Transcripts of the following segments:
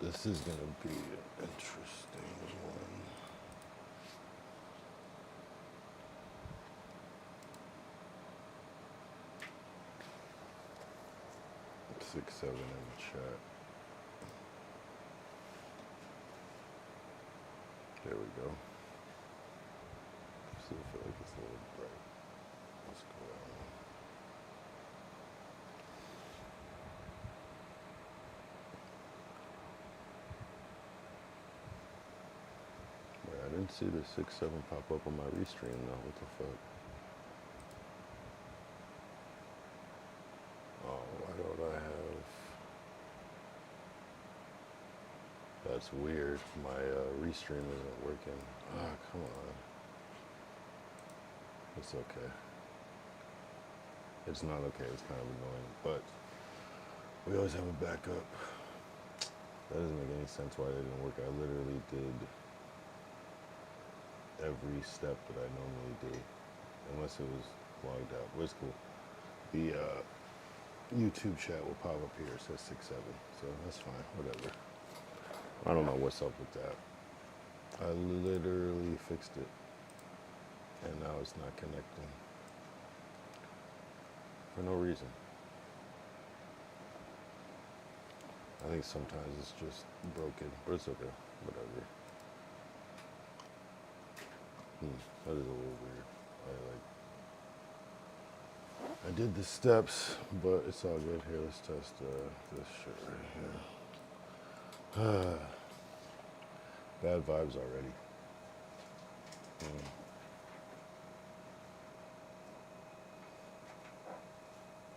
This is going to be an interesting one. 6, 7 in the chat. There we go. Still feel like it's a little bright. Let's go on. Wait, I didn't see the 6, 7 pop up on my restream now. What the fuck? Oh, why don't I have... That's weird. My restream isn't working. Ah, come on. It's okay. It's not okay. It's kind of annoying, but we always have a backup. That doesn't make any sense why it didn't work. I literally did every step that I normally do, unless it was logged out. But it's cool. The YouTube chat will pop up here. It says 6, 7, so that's fine. Whatever. I don't know what's up with that. I literally fixed it, and now it's not connecting for no reason. I think sometimes it's just broken, but it's okay. Whatever. That is a little weird. I did the steps, but it's all good. Here, let's test this shit right here. Bad vibes already.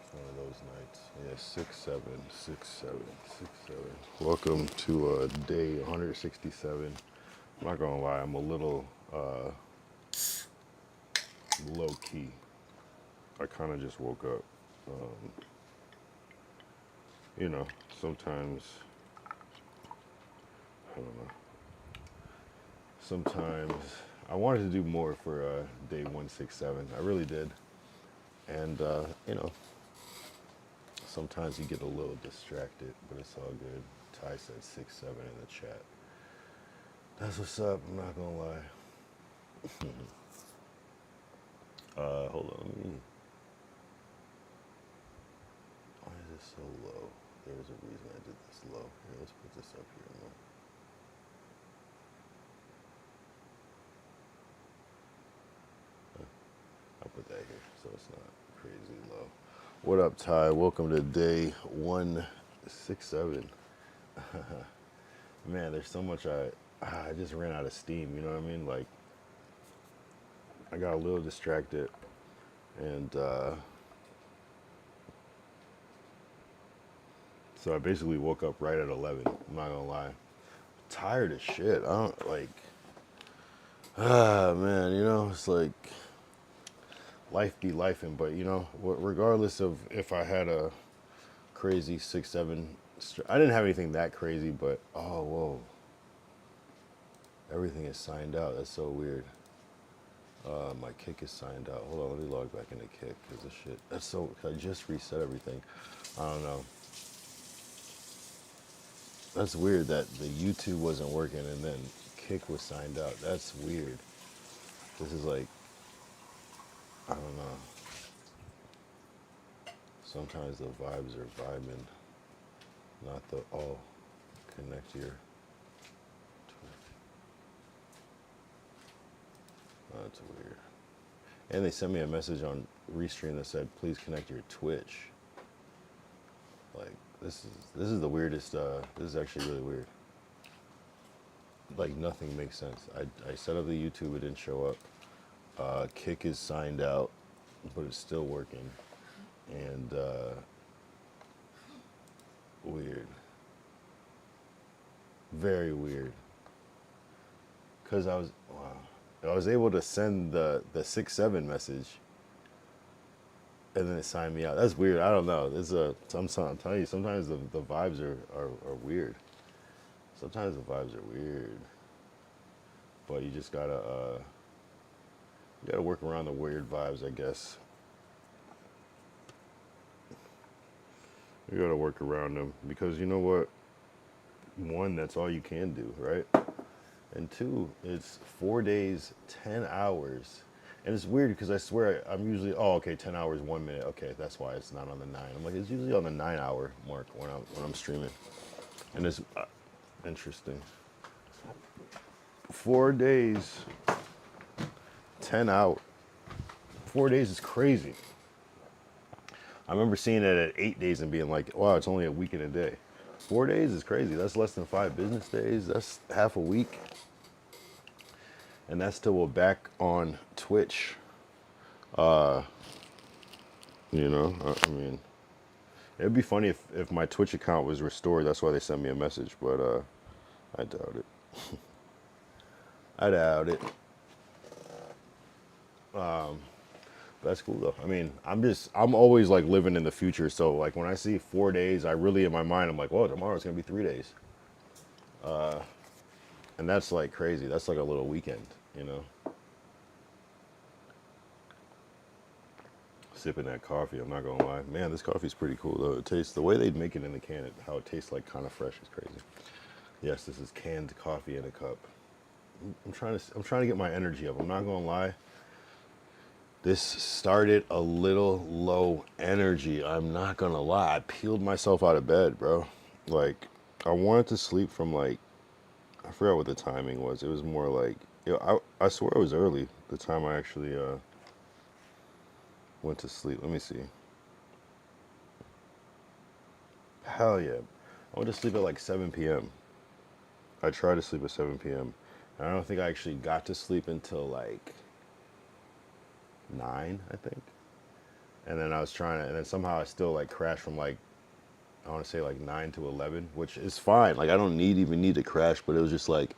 It's one of those nights. Yeah, 6, 7, 6, 7, 6, 7. Welcome to day 167. I'm not gonna lie, I'm a little low key. I kind of just woke up. You know, sometimes, I don't know. Sometimes I wanted to do more for day 167. I really did. And, you know, sometimes you get a little distracted, but it's all good. Ty said 6, 7 in the chat. That's what's up, I'm not gonna lie. Hold on, let me... Why is this so low? There was a reason I did this low. Here, let's put this up here more. I'll put that here so it's not crazy low. What up, Ty? Welcome to day 167. Man, there's so much I just ran out of steam, you know what I mean? Like, I got a little distracted, and so I basically woke up right at 11. I'm not gonna lie. Tired as shit. I don't like. Man, you know, it's like life be lifing, but you know, regardless of if I had a crazy 6, 7, I didn't have anything that crazy, but oh whoa, everything is signed out. That's so weird. My kick is signed out. Hold on, let me log back into kick because the shit. That's so. I just reset everything. I don't know. That's weird that the YouTube wasn't working and then kick was signed out. That's weird. This is like, I don't know. Sometimes the vibes are vibing, not the all connect your Twitch. Oh, that's weird. And they sent me a message on Restream that said, please connect your Twitch. Like, this is the weirdest, this is actually really weird. Like, nothing makes sense. I set up the YouTube, it didn't show up. Kick is signed out, but it's still working. And, weird. Very weird. Because I was able to send the 6, 7 message, and then it signed me out. That's weird. I don't know. I'm telling you, sometimes the vibes are weird. Sometimes the vibes are weird. But you just gotta work around the weird vibes, I guess. You gotta work around them because you know what? one, that's all you can do, right? And two, it's 4 days, 10 hours. And it's weird because I swear I'm usually, oh, okay, 10 hours, 1 minute. Okay, that's why it's not on the 9. I'm like, it's usually on the 9 hour mark when I'm streaming. And it's interesting. 4 days, 10 hours. 4 days is crazy. I remember seeing it at 8 days and being like, wow, it's only a week and a day. 4 days is crazy. That's less than 5 business days. That's half a week. And that's till we're back on Twitch. I mean, it'd be funny if my Twitch account was restored. That's why they sent me a message, but I doubt it. I doubt it. That's cool though. I mean, I'm always like living in the future. So like when I see 4 days, I really in my mind, I'm like, whoa, tomorrow's gonna be 3 days. And that's like crazy. That's like a little weekend, you know? Sipping that coffee, I'm not gonna lie. Man, this coffee's pretty cool though. It tastes, the way they make it in the can, how it tastes like kind of fresh is crazy. Yes, this is canned coffee in a cup. I'm trying to get my energy up. I'm not gonna lie. This started a little low energy. I'm not gonna lie. I peeled myself out of bed, bro. Like, I wanted to sleep from like, I forgot what the timing was. It was more like, I swear it was early. The time I actually went to sleep. Let me see. Hell yeah. I went to sleep at like 7 p.m. I tried to sleep at 7 p.m. And I don't think I actually got to sleep until like 9, I think. And then I was trying to, and then somehow I still like crashed from like, I want to say like 9 to 11, which is fine. Like I don't even need to crash, but it was just like,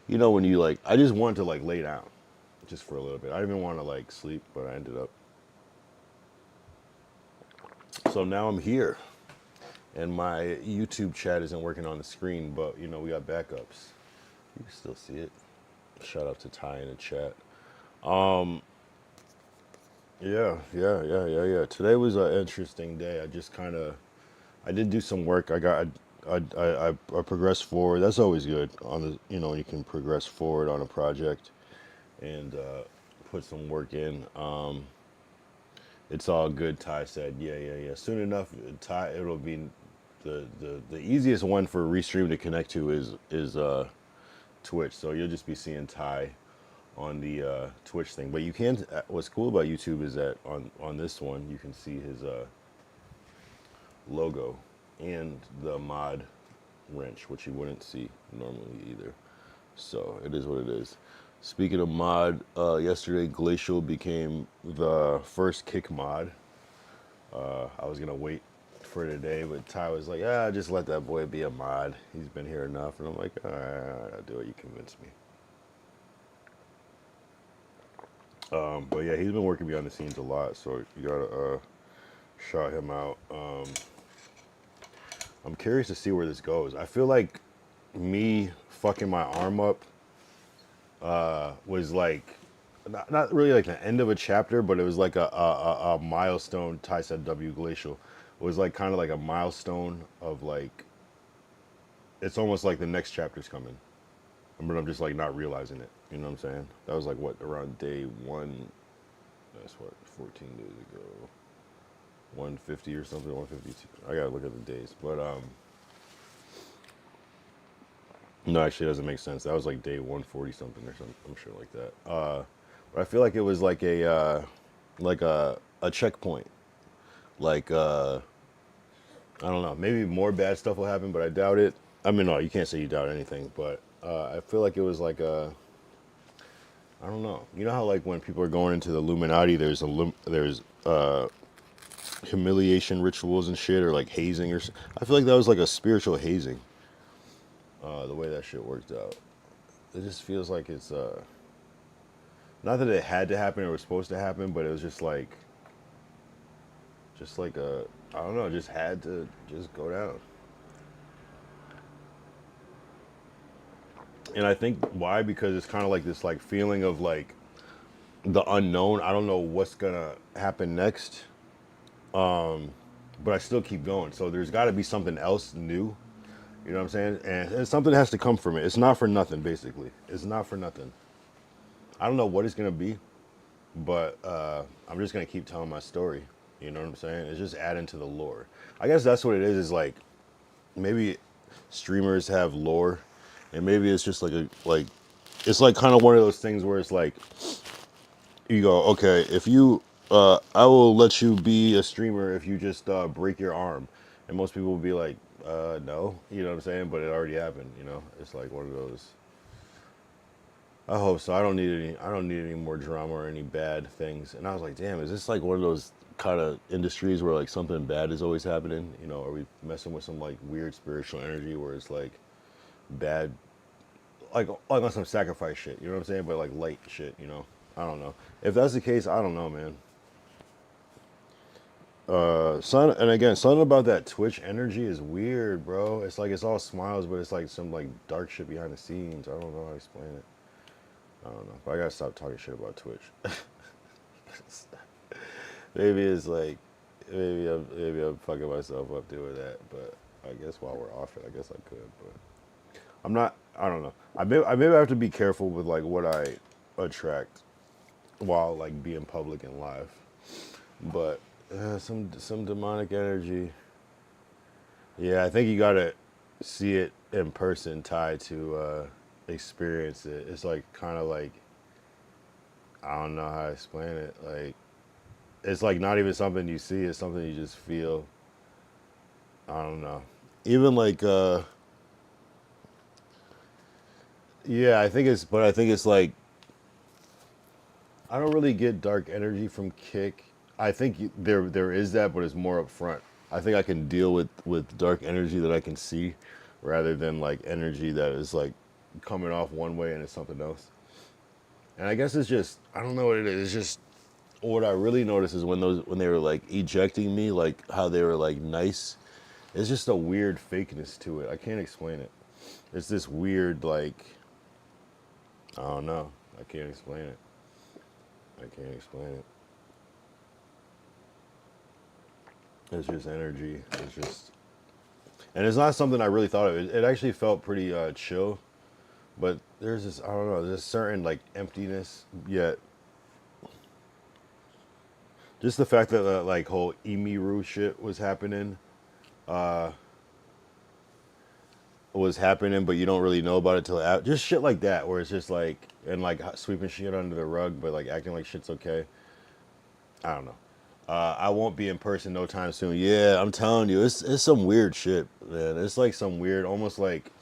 when you like, I just wanted to like lay down just for a little bit. I didn't even want to like sleep, but I ended up. So now I'm here. And my YouTube chat isn't working on the screen, but we got backups. You can still see it. Shout out to Ty in the chat. Yeah. Today was an interesting day. I did do some work. I progressed forward. That's always good on the, you can progress forward on a project and put some work in. It's all good, Ty said. Yeah. Soon enough, Ty, it'll be the easiest one for Restream to connect to is Twitch. So you'll just be seeing Ty on the Twitch thing. But you can. What's cool about YouTube is that on this one you can see his logo and the mod wrench, which you wouldn't see normally either. So it is what it is. Speaking of mod, yesterday Glacial became the first kick mod. I was gonna wait for today, but Ty was like, just let that boy be a mod. He's been here enough. And I'm like, all right, I'll do it. You convinced me. But yeah, he's been working behind the scenes a lot, so you gotta shout him out. I'm curious to see where this goes. I feel like me fucking my arm up was like not really like the end of a chapter, but it was like a milestone. Ty said W Glacial. It was like kind of like a milestone of like, it's almost like the next chapter's coming. But I'm just like not realizing it. You know what I'm saying? That was like what, around day 1, that's what, 14 days ago. 150 or something, 152. I gotta look at the days. But no, actually it doesn't make sense. That was like day 140 something or something, I'm sure like that. But I feel like it was like a checkpoint. Like I don't know, maybe more bad stuff will happen, but I doubt it. I mean, no, you can't say you doubt anything, but I feel like it was like I don't know. You know how like when people are going into the Illuminati, there's humiliation rituals and shit, or like hazing, or I feel like that was like a spiritual hazing. The way that shit worked out, it just feels like it's not that it had to happen or was supposed to happen, but it was just like a, I don't know, just had to just go down. And I think why, because it's kind of like this like feeling of like the unknown. I don't know what's gonna happen next, but I still keep going. So there's got to be something else new. You know what I'm saying? And something has to come from it. It's not for nothing, basically. It's not for nothing. I don't know what it's gonna be, but I'm just gonna keep telling my story. You know what I'm saying? It's just adding to the lore. I guess that's what it is. Is like maybe streamers have lore, and maybe it's just like it's like kind of one of those things where it's like you go, okay, if you, I will let you be a streamer if you just break your arm, and most people will be like, no, you know what I'm saying? But it already happened. You know, it's like one of those. I hope so. I don't need any. I don't need any more drama or any bad things. And I was like, damn, is this like one of those kind of industries where like something bad is always happening? You know, are we messing with some like weird spiritual energy where it's like bad, like on some sacrifice shit? You know what I'm saying? But like light shit. You know, I don't know. If that's the case, I don't know, man. Son, and again, something about that Twitch energy is weird, bro. It's like it's all smiles, but it's like some like dark shit behind the scenes. I don't know how to explain it. I don't know. But I gotta stop talking shit about Twitch. Maybe it's like maybe I'm fucking myself up doing that, but I guess while we're off it, I guess I could. But I'm not. I don't know. I maybe have to be careful with like what I attract while like being public and live. But some demonic energy. Yeah, I think you gotta see it in person, tied to experience it. It's like kind of like I don't know how to explain it. Like it's like not even something you see; it's something you just feel. I don't know. Even like yeah, I think it's like I don't really get dark energy from Kick. I think there is that, but it's more up front. I think I can deal with dark energy that I can see, rather than like energy that is like coming off one way and it's something else. And I guess it's just I don't know what it is. It's just what I really noticed is when they were like ejecting me, like how they were like nice. It's just a weird fakeness to it. I can't explain it. It's this weird like I don't know. I can't explain it. I can't explain it. It's just energy. It's just, and it's not something I really thought of. It actually felt pretty chill, but there's this I don't know. There's a certain like emptiness. Yet, just the fact that like whole Emiru shit was happening, but you don't really know about it till out. Just shit like that, where it's just like and like sweeping shit under the rug, but like acting like shit's okay. I don't know. I won't be in person no time soon. Yeah, I'm telling you, it's some weird shit, man. It's like some weird, almost like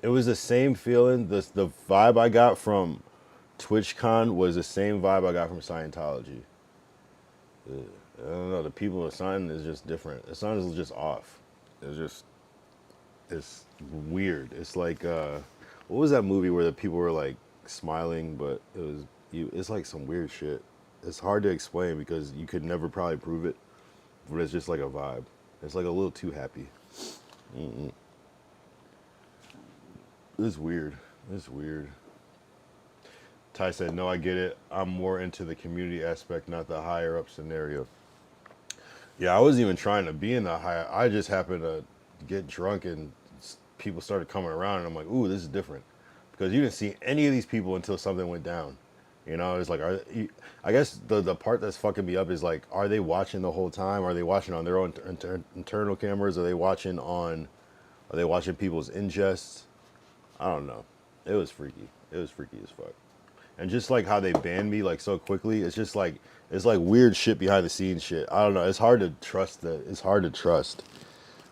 it was the same feeling. The vibe I got from TwitchCon was the same vibe I got from Scientology. I don't know. The people of Sun is just different. The Sun is just off. It's just it's weird. It's like what was that movie where the people were like smiling, but it was you. It's like some weird shit. It's hard to explain because you could never probably prove it, but it's just like a vibe. It's like a little too happy. It's weird. It's weird. Ty said, "No, I get it. I'm more into the community aspect, not the higher up scenario." Yeah, I wasn't even trying to be in the higher. I just happened to get drunk and people started coming around, and I'm like, "Ooh, this is different," because you didn't see any of these people until something went down. You know, it's like, I guess the part that's fucking me up is like, are they watching the whole time? Are they watching on their own internal cameras? Are they watching people's ingests? I don't know. It was freaky. It was freaky as fuck. And just like how they banned me like so quickly, it's just like it's like weird shit behind the scenes shit. I don't know. It's hard to trust that. It's hard to trust.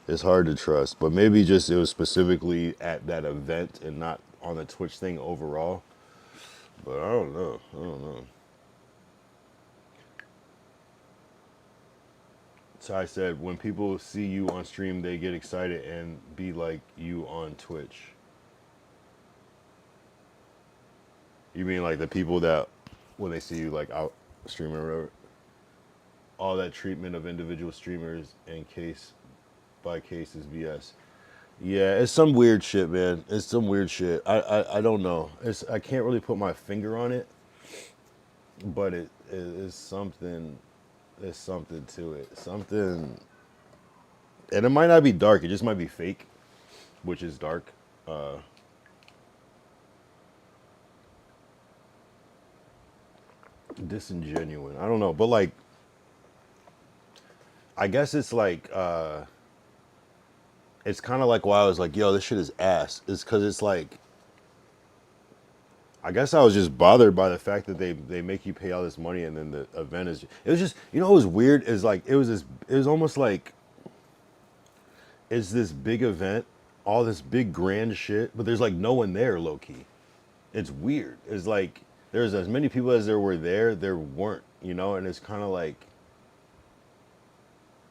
It's hard to trust. But maybe just it was specifically at that event and not on the Twitch thing overall. But I don't know. I don't know. So I said when people see you on stream, they get excited and be like you on Twitch. You mean like the people that when they see you like out streaming or whatever? All that treatment of individual streamers and case by case is BS. Yeah, it's some weird shit, man. It's some weird shit. I don't know. I can't really put my finger on it, but it is something. There's something to it. Something. And it might not be dark. It just might be fake, which is dark. Uh, Disingenuine. I don't know, but like, I guess it's like, it's kind of like why I was like, yo, this shit is ass. It's because it's like, I guess I was just bothered by the fact that they make you pay all this money and then the event is. It was just, you know, what was weird is like it was this. It was almost like it's this big event, all this big grand shit, but there's like no one there, low key. It's weird. It's like there's as many people as there were there weren't, you know, and it's kind of like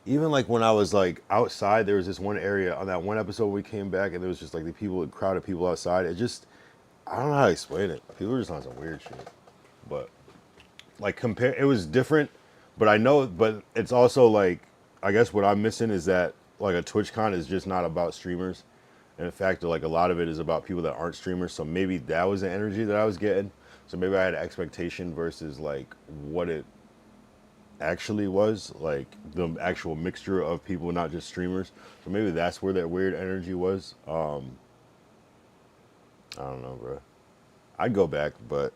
even like when I was like outside, there was this one area on that one episode we came back and there was just like the people, crowd of people outside. It just, I don't know how to explain it. People were just on some weird shit, but like compare, it was different, but I know, but it's also like, I guess what I'm missing is that like a TwitchCon is just not about streamers. And in fact, like a lot of it is about people that aren't streamers. So maybe that was the energy that I was getting. So maybe I had expectation versus like what it actually was, like the actual mixture of people, not just streamers. So maybe that's where that weird energy was. I don't know, bro. I'd go back, but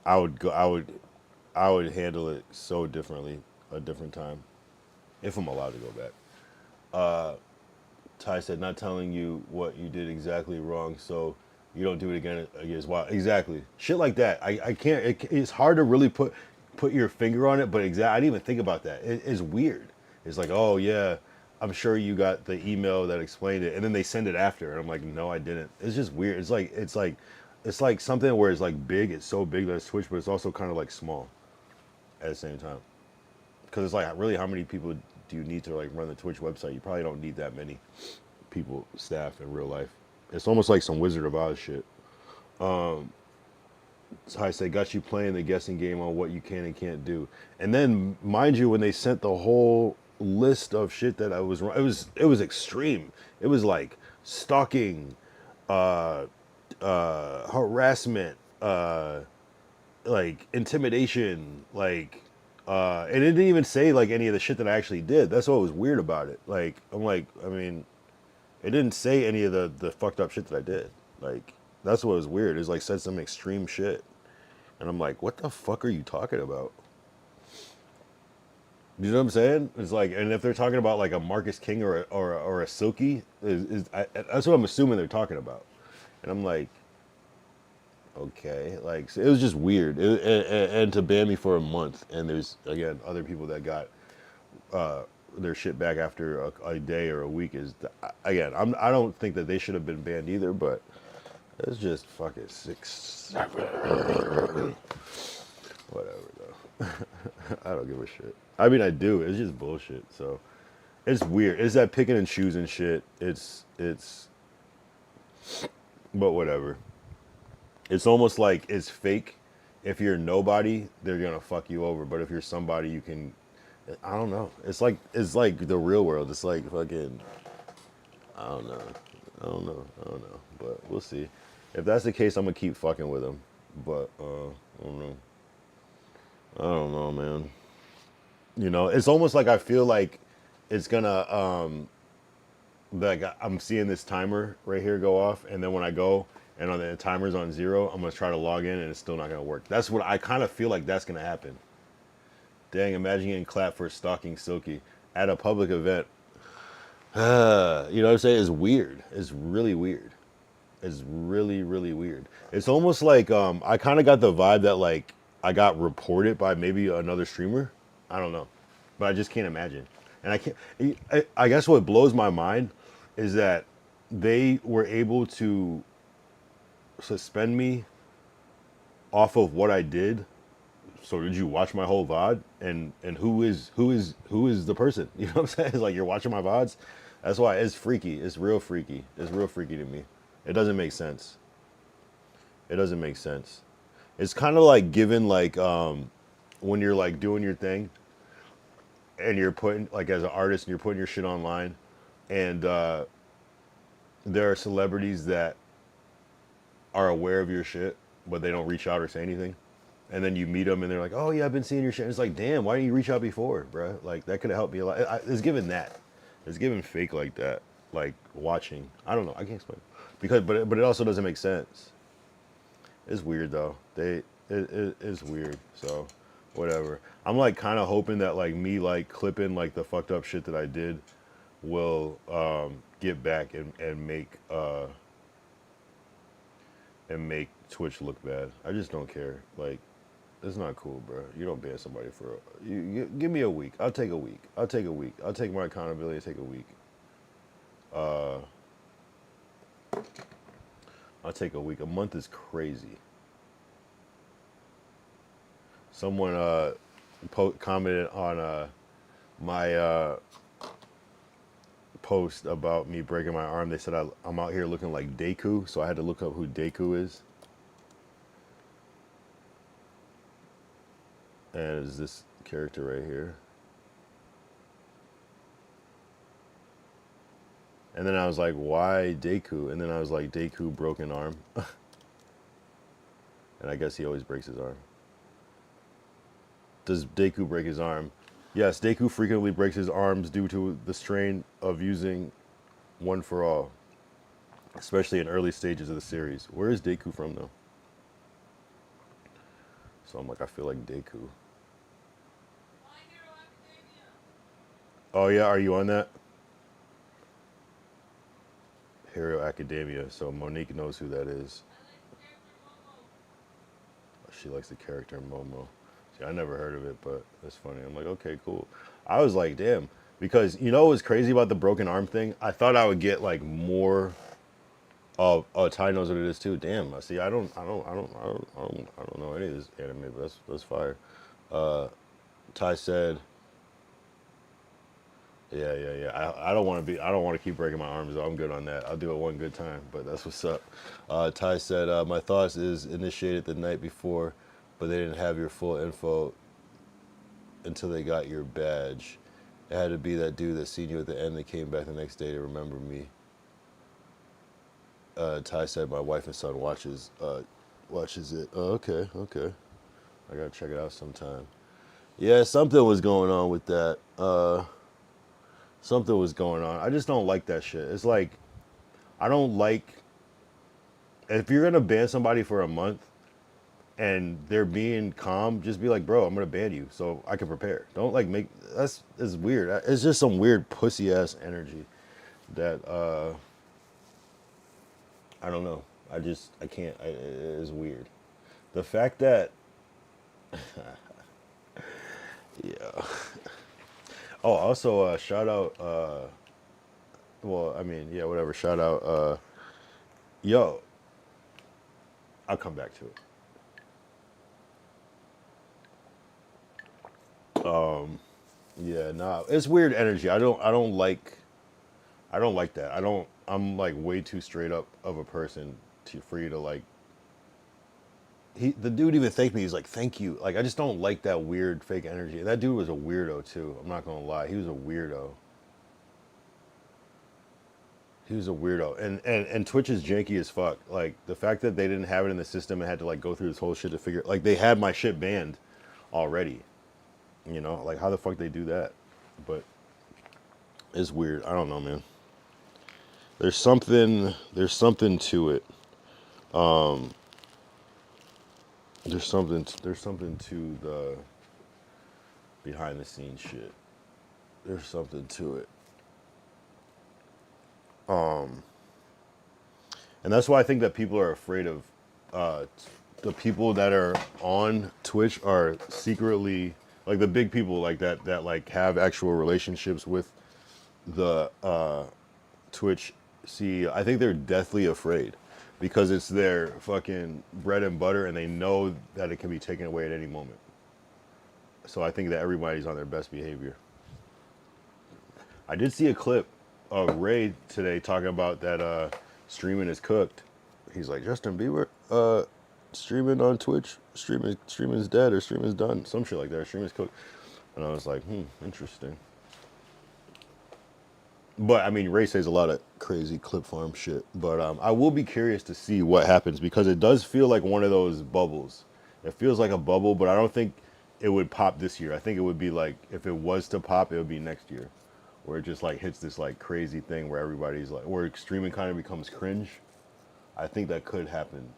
I would go. I would handle it so differently a different time if I'm allowed to go back. Ty said, not telling you what you did exactly wrong, so you don't do it again. As well. Exactly. Shit like that. I can't. It's hard to really put your finger on it, but I didn't even think about that. It's weird. It's like, oh yeah, I'm sure you got the email that explained it, and then they send it after, and I'm like, no, I didn't. It's just weird. It's like something where it's like big. It's so big that it's Twitch, but it's also kind of like small at the same time. Because it's like, really, how many people do you need to like run the Twitch website? You probably don't need that many people, staff in real life. It's almost like some Wizard of Oz shit. So I say, got you playing the guessing game on what you can and can't do. And then, mind you, when they sent the whole list of shit that I was wrong, it was extreme. It was like stalking, harassment, like intimidation, like, and it didn't even say like any of the shit that I actually did. That's what was weird about it. Like, I'm like, I mean, it didn't say any of the fucked up shit that I did. Like, that's what was weird. It's like said some extreme shit. And I'm like, what the fuck are you talking about? You know what I'm saying? It's like, and if they're talking about like a Marcus King or a Silky, that's what I'm assuming they're talking about. And I'm like, okay, like so it was just weird. And to ban me for a month, and there's again other people that got their shit back after a day or a week is again. I don't think that they should have been banned either, but it's just fucking 6, 7, whatever though. I don't give a shit. I mean, I do. It's just bullshit. So it's weird. It's that picking and choosing shit. But whatever. It's almost like it's fake. If you're nobody, they're gonna fuck you over. But if you're somebody, you can. I don't know. It's like the real world. It's like fucking. I don't know. I don't know. I don't know. But we'll see. If that's the case, I'm gonna keep fucking with them. But I don't know. I don't know, man. You know, it's almost like I feel like it's gonna like I'm seeing this timer right here go off, and then when I go and on the timer's on 0, I'm gonna try to log in and it's still not gonna work. That's what I kind of feel like that's gonna happen. Dang, imagine getting clapped for stalking Silky at a public event. You know what I'm saying? It's weird. It's really weird. It's really, really weird. It's almost like I kind of got the vibe that like I got reported by maybe another streamer. I don't know, but I just can't imagine. And I can't. I guess what blows my mind is that they were able to suspend me off of what I did. So did you watch my whole VOD? And who is the person? You know what I'm saying? It's like you're watching my VODs. That's why it's freaky. It's real freaky. It's real freaky to me. It doesn't make sense. It doesn't make sense. It's kind of like given like when you're like doing your thing and you're putting like as an artist and you're putting your shit online and there are celebrities that are aware of your shit but they don't reach out or say anything. And then you meet them and they're like, oh yeah, I've been seeing your shit. And it's like, damn, why didn't you reach out before, bro? Like that could have helped me a lot. It's given that. It's giving fake like that, like watching. I don't know. I can't explain because, but it also doesn't make sense. It's weird though. It's weird. So, whatever. I'm like kind of hoping that like me like clipping like the fucked up shit that I did will get back and make Twitch look bad. I just don't care. Like, it's not cool, bro. You don't ban somebody for give me a week. I'll take a week. I'll take a week. I'll take my accountability and take a week. Uh, I'll take a week. A month is crazy. Someone commented on my post about me breaking my arm. They said I'm out here looking like Deku, so I had to look up who Deku is. And it's this character right here. And then I was like, why Deku? And then I was like, Deku broken arm. And I guess he always breaks his arm. Does Deku break his arm? Yes, Deku frequently breaks his arms due to the strain of using One for All, especially in early stages of the series. Where is Deku from, though? So I'm like, I feel like Deku. Oh, yeah, are you on that? Hero Academia, so Monique knows who that is. She likes the character Momo. See, I never heard of it, but it's funny. I'm like, okay, cool. I was like, damn, because you know what's crazy about the broken arm thing? I thought I would get like more of. Oh, Ty knows what it is too. Damn. See, I don't know any of this anime, but that's fire. Ty said, yeah. I don't want to be. I don't want to keep breaking my arms. Though. I'm good on that. I'll do it one good time. But that's what's up. Ty said, my thoughts is initiated the night before, but they didn't have your full info until they got your badge. It had to be that dude that seen you at the end that came back the next day to remember me. Ty said my wife and son watches it. Oh, okay. I gotta check it out sometime. Yeah, something was going on with that. Something was going on. I just don't like that shit. It's like I don't like if you're gonna ban somebody for a month and they're being calm, just be like, bro, I'm gonna ban you so I can prepare. Don't like make that's it's weird. It's just some weird pussy ass energy that I don't know. I can't. It is weird. The fact that yeah. Oh, also shout out. Well, I mean, yeah, whatever. Shout out. Yo, I'll come back to it. Yeah, nah, it's weird energy. I don't like that. I don't. I'm like way too straight up of a person to for you to like. The dude even thanked me. He's like, "Thank you." Like, I just don't like that weird fake energy. That dude was a weirdo too. I'm not gonna lie. He was a weirdo. He was a weirdo. And Twitch is janky as fuck. Like the fact that they didn't have it in the system and had to like go through this whole shit to figure. Like they had my shit banned already. You know, like how the fuck they do that? But it's weird. I don't know, man. There's something. There's something to it. There's something. There's something to the behind the scenes shit. There's something to it. And that's why I think that people are afraid of the people that are on Twitch are secretly like the big people like that like have actual relationships with the Twitch CEO. I think they're deathly afraid because it's their fucking bread and butter and they know that it can be taken away at any moment. So I think that everybody's on their best behavior. I did see a clip of Ray today talking about that streaming is cooked. He's like, Justin Bieber, streaming on Twitch, streaming's dead or streaming's done, some shit like that. Streaming's cooked, and I was like, interesting. But I mean, Ray says a lot of crazy clip farm shit. But I will be curious to see what happens because it does feel like one of those bubbles. It feels like a bubble, but I don't think it would pop this year. I think it would be like if it was to pop, it would be next year where it just like hits this like crazy thing where everybody's like, where streaming kind of becomes cringe. I think that could happen.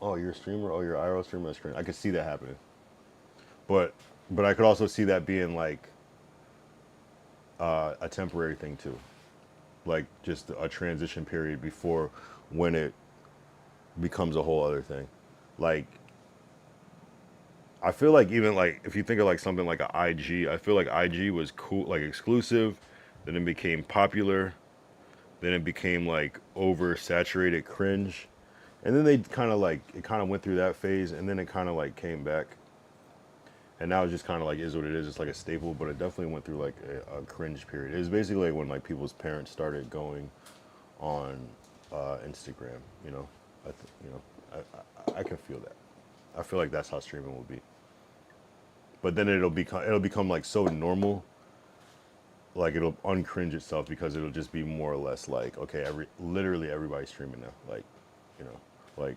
Oh, you're a streamer. Oh, you're an IRL streamer. That's cringe. I could see that happening, but I could also see that being like a temporary thing too, like just a transition period before when it becomes a whole other thing. Like I feel like even like if you think of like something like a IG, I feel like IG was cool, like exclusive, then it became popular, then it became like oversaturated cringe, and then they kind of like it kind of went through that phase, and then it kind of like came back, and now it's just kind of like is what it is. It's like a staple, but it definitely went through like a cringe period. It was basically like when like people's parents started going on Instagram. You know, I can feel that. I feel like that's how streaming will be. But then it'll become like so normal, like it'll uncringe itself because it'll just be more or less like okay, literally everybody's streaming now, like, you know, like.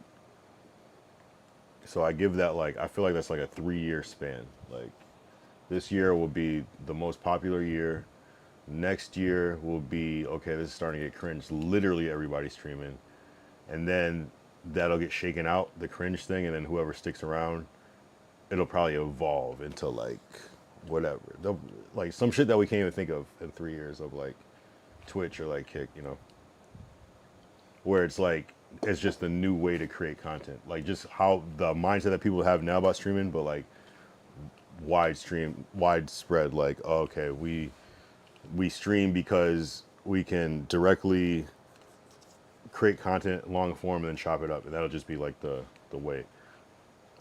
So I give that like I feel like that's like a 3-year span. Like this year will be the most popular year. Next year will be okay. This is starting to get cringe. Literally everybody's streaming, and then that'll get shaken out, the cringe thing, and then whoever sticks around, it'll probably evolve into like whatever. Like some shit that we can't even think of in 3 years of like Twitch or like Kick, you know, where it's like it's just a new way to create content. Like just how the mindset that people have now about streaming, but like widespread. Like oh, okay, we stream because we can directly create content long form and then chop it up, and that'll just be like the way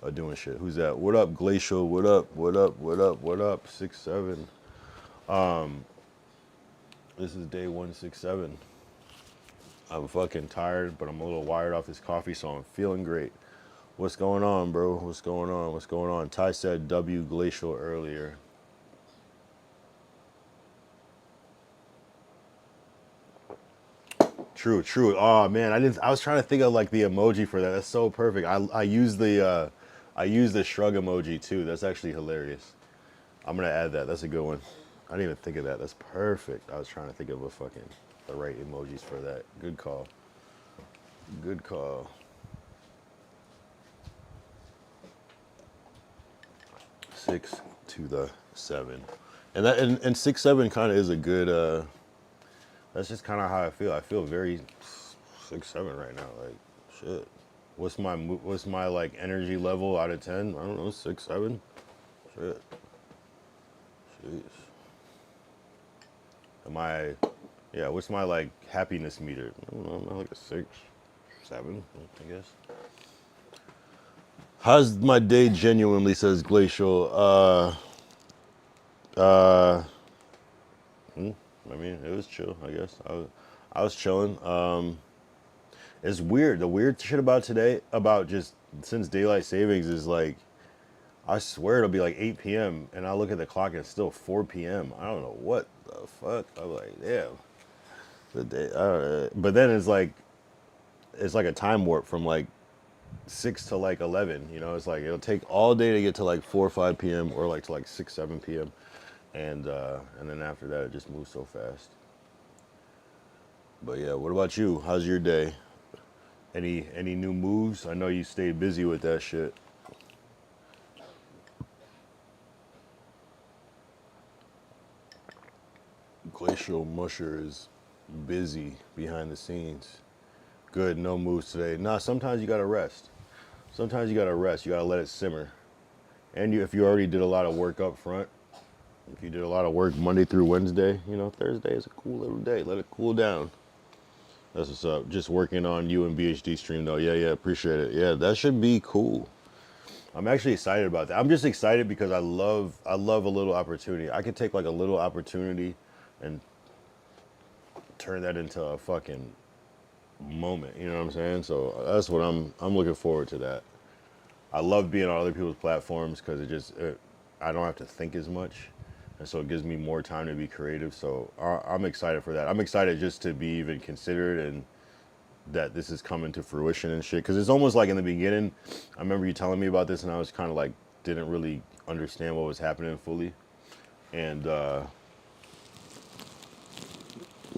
of doing shit. Who's that? What up, Glacial? What up? What up? What up? What up? 6-7. This is day 167. I'm fucking tired, but I'm a little wired off this coffee, so I'm feeling great. What's going on, bro? What's going on? What's going on? Ty said W Glacial earlier. True, true. Oh man, I was trying to think of like the emoji for that. That's so perfect. I use the shrug emoji too. That's actually hilarious. I'm gonna add that. That's a good one. I didn't even think of that. That's perfect. I was trying to think of the right emojis for that. Good call. Good call. 6 to the 7, and 6-7 kind of is a good. That's just kind of how I feel. I feel very 6-7 right now. Like shit. What's my like energy level out of 10? I don't know. 6-7. Shit. Jeez. Yeah, what's my like happiness meter? I don't know, I'm like a 6, 7, I guess. How's my day genuinely, says Glacial? I mean, it was chill, I guess. I was chilling. It's weird. The weird shit about today, about just since daylight savings is like, I swear it'll be like 8 p.m. and I look at the clock and it's still 4 p.m. I don't know what the fuck. I'm like, damn. The day, but then it's like a time warp from like 6 to like 11. You know, it's like it'll take all day to get to like 4 or 5 p.m. or like to like 6, 7 p.m. And then after that, it just moves so fast. But yeah, what about you? How's your day? Any new moves? I know you stayed busy with that shit. Glacial Musher is busy behind the scenes. Good, no moves today. Nah, sometimes you gotta rest. Sometimes you gotta rest. You gotta let it simmer. And if you already did a lot of work up front, if you did a lot of work Monday through Wednesday, you know, Thursday is a cool little day. Let it cool down. That's what's up. Just working on you and BHD stream though. Yeah, appreciate it. Yeah, that should be cool. I'm actually excited about that. I'm just excited because I love a little opportunity. I could take like a little opportunity and turn that into a fucking moment. You know what I'm saying? So that's what I'm looking forward to that. I love being on other people's platforms because I don't have to think as much. And so it gives me more time to be creative. So I'm excited for that. I'm excited just to be even considered and that this is coming to fruition and shit. Because it's almost like in the beginning, I remember you telling me about this and I was kind of like, didn't really understand what was happening fully. And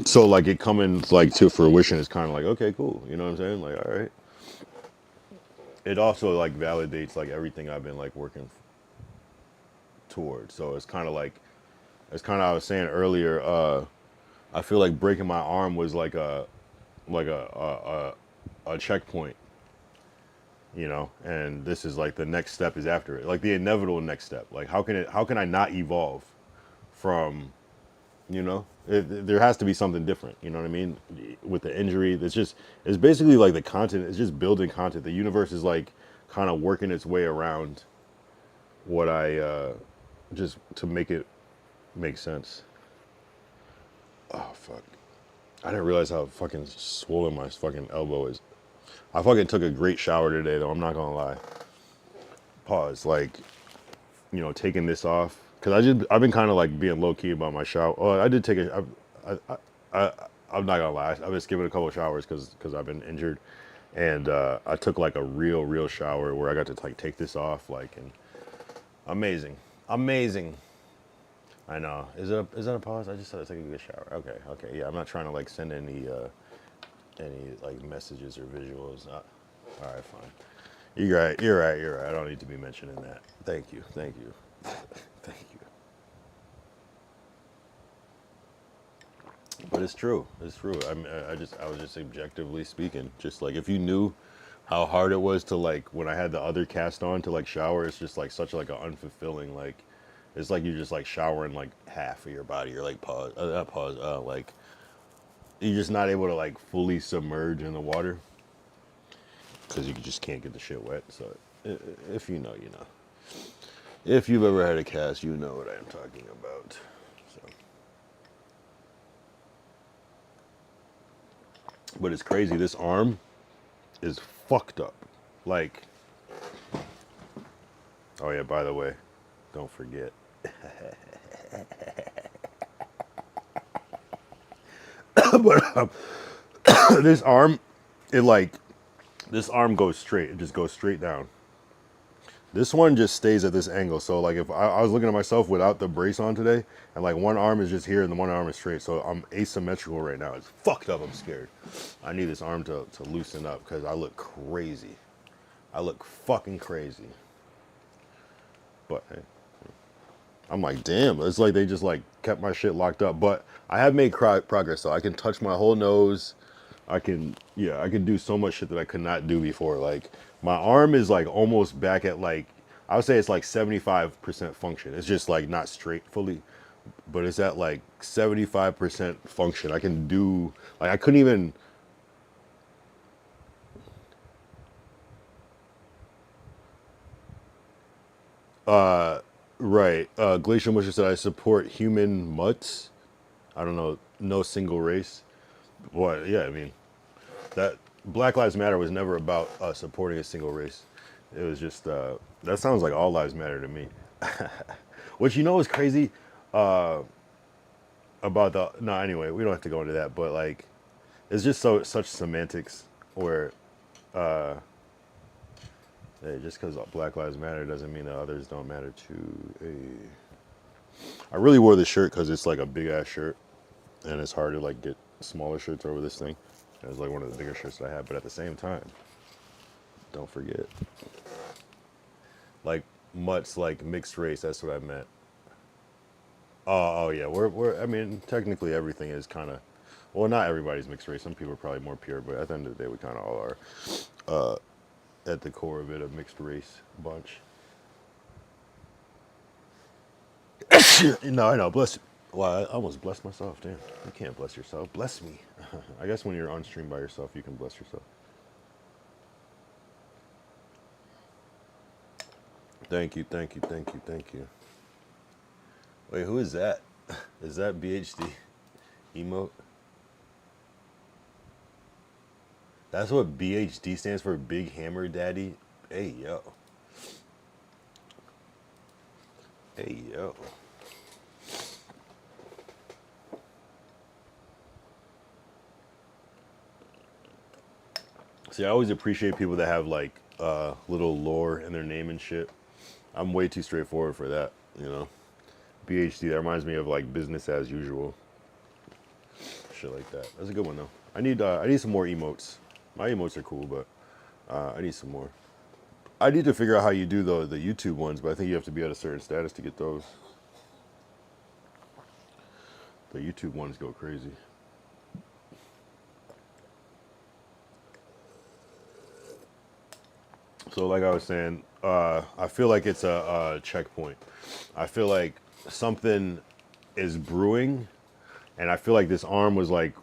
So like it coming like to fruition is kind of like, okay, cool. You know what I'm saying? Like, all right. It also like validates like everything I've been like working towards. So it's kind of I was saying earlier. I feel like breaking my arm was like like a checkpoint, you know, and this is like the next step is after it, like the inevitable next step. Like how can I not evolve from, you know, there has to be something different. You know what I mean? With the injury, it's basically like the content. It's just building content. The universe is like kind of working its way around what I just to make it make sense. Oh fuck! I didn't realize how fucking swollen my fucking elbow is. I fucking took a great shower today, though. I'm not gonna lie. Pause. Like, you know, taking this off because I've been kind of like being low key about my shower. Oh, I did take a. I I'm not gonna lie. I've been skipping a couple of showers because I've been injured, and I took like a real shower where I got to like take this off, like, and amazing, amazing. I know. Is that a pause? I just said I took a good shower. Okay, yeah. I'm not trying to like send any like messages or visuals. All right, fine. You're right. I don't need to be mentioning that. Thank you, thank you. But it's true. It's true. I was just objectively speaking. Just like if you knew how hard it was to like when I had the other cast on to like shower, it's just like such like an unfulfilling like. It's like you're just like showering like half of your body. You're like not pause. Like you're just not able to like fully submerge in the water because you just can't get the shit wet. So if you know, you know. If you've ever had a cast, you know what I am talking about. So, but it's crazy. This arm is fucked up. Like, oh yeah. By the way, don't forget. But this arm, it like this arm goes straight. It just goes straight down. This one just stays at this angle. So like if I was looking at myself without the brace on today, and like one arm is just here and the one arm is straight. So I'm asymmetrical right now. It's fucked up. I'm scared. I need this arm to loosen up because I look crazy. I look fucking crazy. But hey, I'm like, damn. It's like they just like kept my shit locked up. But I have made progress. So I can touch my whole nose. I can do so much shit that I could not do before. Like my arm is like almost back at like I would say it's like 75% function. It's just like not straight fully, but it's at like 75% function. I can do like I couldn't even right. Glacial Musher said I support human mutts. I don't know, no single race. What? Yeah, I mean that Black Lives Matter was never about supporting a single race. It was just that sounds like all lives matter to me. Which you know is crazy about the no anyway we don't have to go into that but like it's just such semantics where hey, just because Black Lives Matter doesn't mean that others don't matter too. Hey. I really wore this shirt because it's like a big ass shirt and it's hard to like get smaller shirts over this thing. It was like one of the bigger shirts that I had, but at the same time, don't forget like mutts like mixed race. That's what I meant. Oh yeah, we're. I mean, technically everything is kind of. Well, not everybody's mixed race. Some people are probably more pure, but at the end of the day, we kind of all are at the core of it a mixed race bunch. No, I know. Bless. Well, I almost blessed myself. Damn, you can't bless yourself. Bless me. I guess when you're on stream by yourself, you can bless yourself. Thank you, thank you, thank you, thank you. Wait, who is that? Is that BHD emote? That's what BHD stands for. Big Hammer Daddy. Hey yo. Hey yo. See, I always appreciate people that have like little lore in their name and shit. I'm way too straightforward for that, you know. BHD, that reminds me of like business as usual. shit like that. That's a good one though. I need some more emotes. My emotes are cool, but I need some more. I need to figure out how you do the YouTube ones, but I think you have to be at a certain status to get those. The YouTube ones go crazy. So like I was saying, I feel like it's a checkpoint. I feel like something is brewing, and I feel like this arm was like,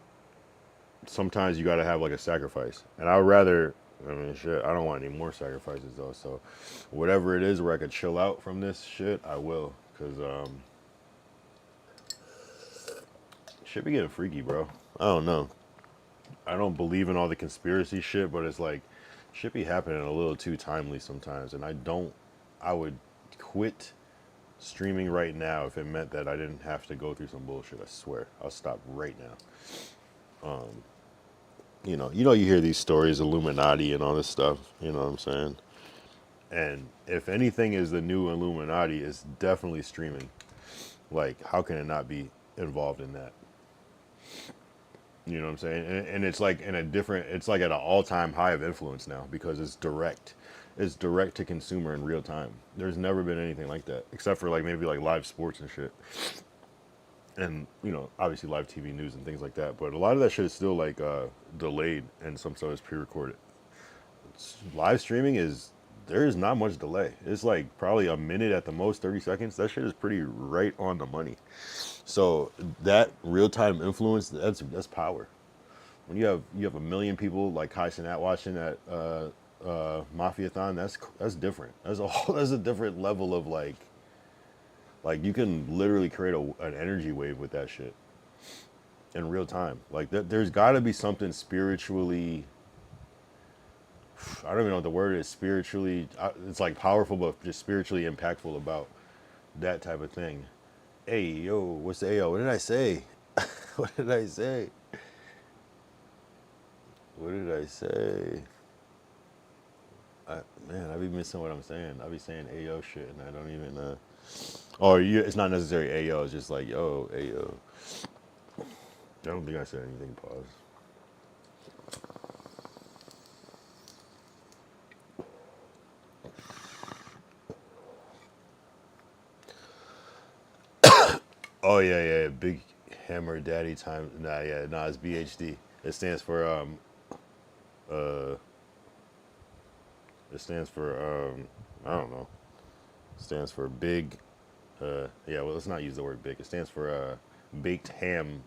sometimes you got to have like a sacrifice. And I would rather, I mean, shit, I don't want any more sacrifices though. So whatever it is where I could chill out from this shit, I will. Because shit be getting freaky, bro. I don't know. I don't believe in all the conspiracy shit, but it's like, shit be happening a little too timely sometimes. And I would quit streaming right now if it meant that I didn't have to go through some bullshit. I swear. I'll stop right now. You hear these stories, Illuminati and all this stuff, you know what I'm saying? And if anything is the new Illuminati, it's definitely streaming. Like, how can it not be involved in that? You know what I'm saying? And it's like it's like at an all-time high of influence now because it's direct. It's direct to consumer in real time. There's never been anything like that, except for like maybe like live sports and shit. And, obviously live TV news and things like that. But a lot of that shit is still like delayed and some stuff is pre-recorded. Live streaming there is not much delay. It's like probably a minute at the most, 30 seconds. That shit is pretty right on the money. So that real-time influence, that's power. When you have a million people like Kai Cenat watching that Mafiathon, that's different. That's a different level of like you can literally create an energy wave with that shit in real time. Like there's got to be something spiritually, I don't even know what the word is, spiritually, it's like powerful, but just spiritually impactful about that type of thing. Hey, yo, what's the AO? What did I say? What did I say? What did I say? Man, I be missing what I'm saying. I be saying AO shit and I don't even, it's not necessarily AO, it's just like, yo, AO. I don't think I said anything, pause. Oh yeah, Big Hammer Daddy time. Nah, it's BHD. It stands for uh, I don't know. It stands for big. Well, let's not use the word big. It stands for baked ham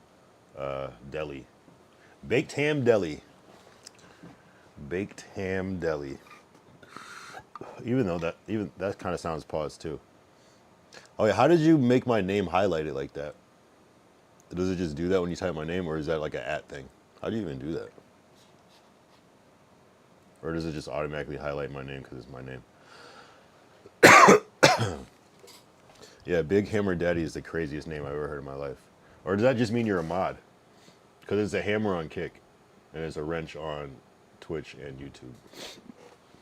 deli. Baked ham deli. Baked ham deli. Even that kind of sounds paused too. Oh yeah, how did you make my name highlighted like that? Does it just do that when you type my name, or is that like an @ thing? How do you even do that? Or does it just automatically highlight my name because it's my name? Yeah, Big Hammer Daddy is the craziest name I've ever heard in my life. Or does that just mean you're a mod? Because it's a hammer on Kick, and it's a wrench on Twitch and YouTube.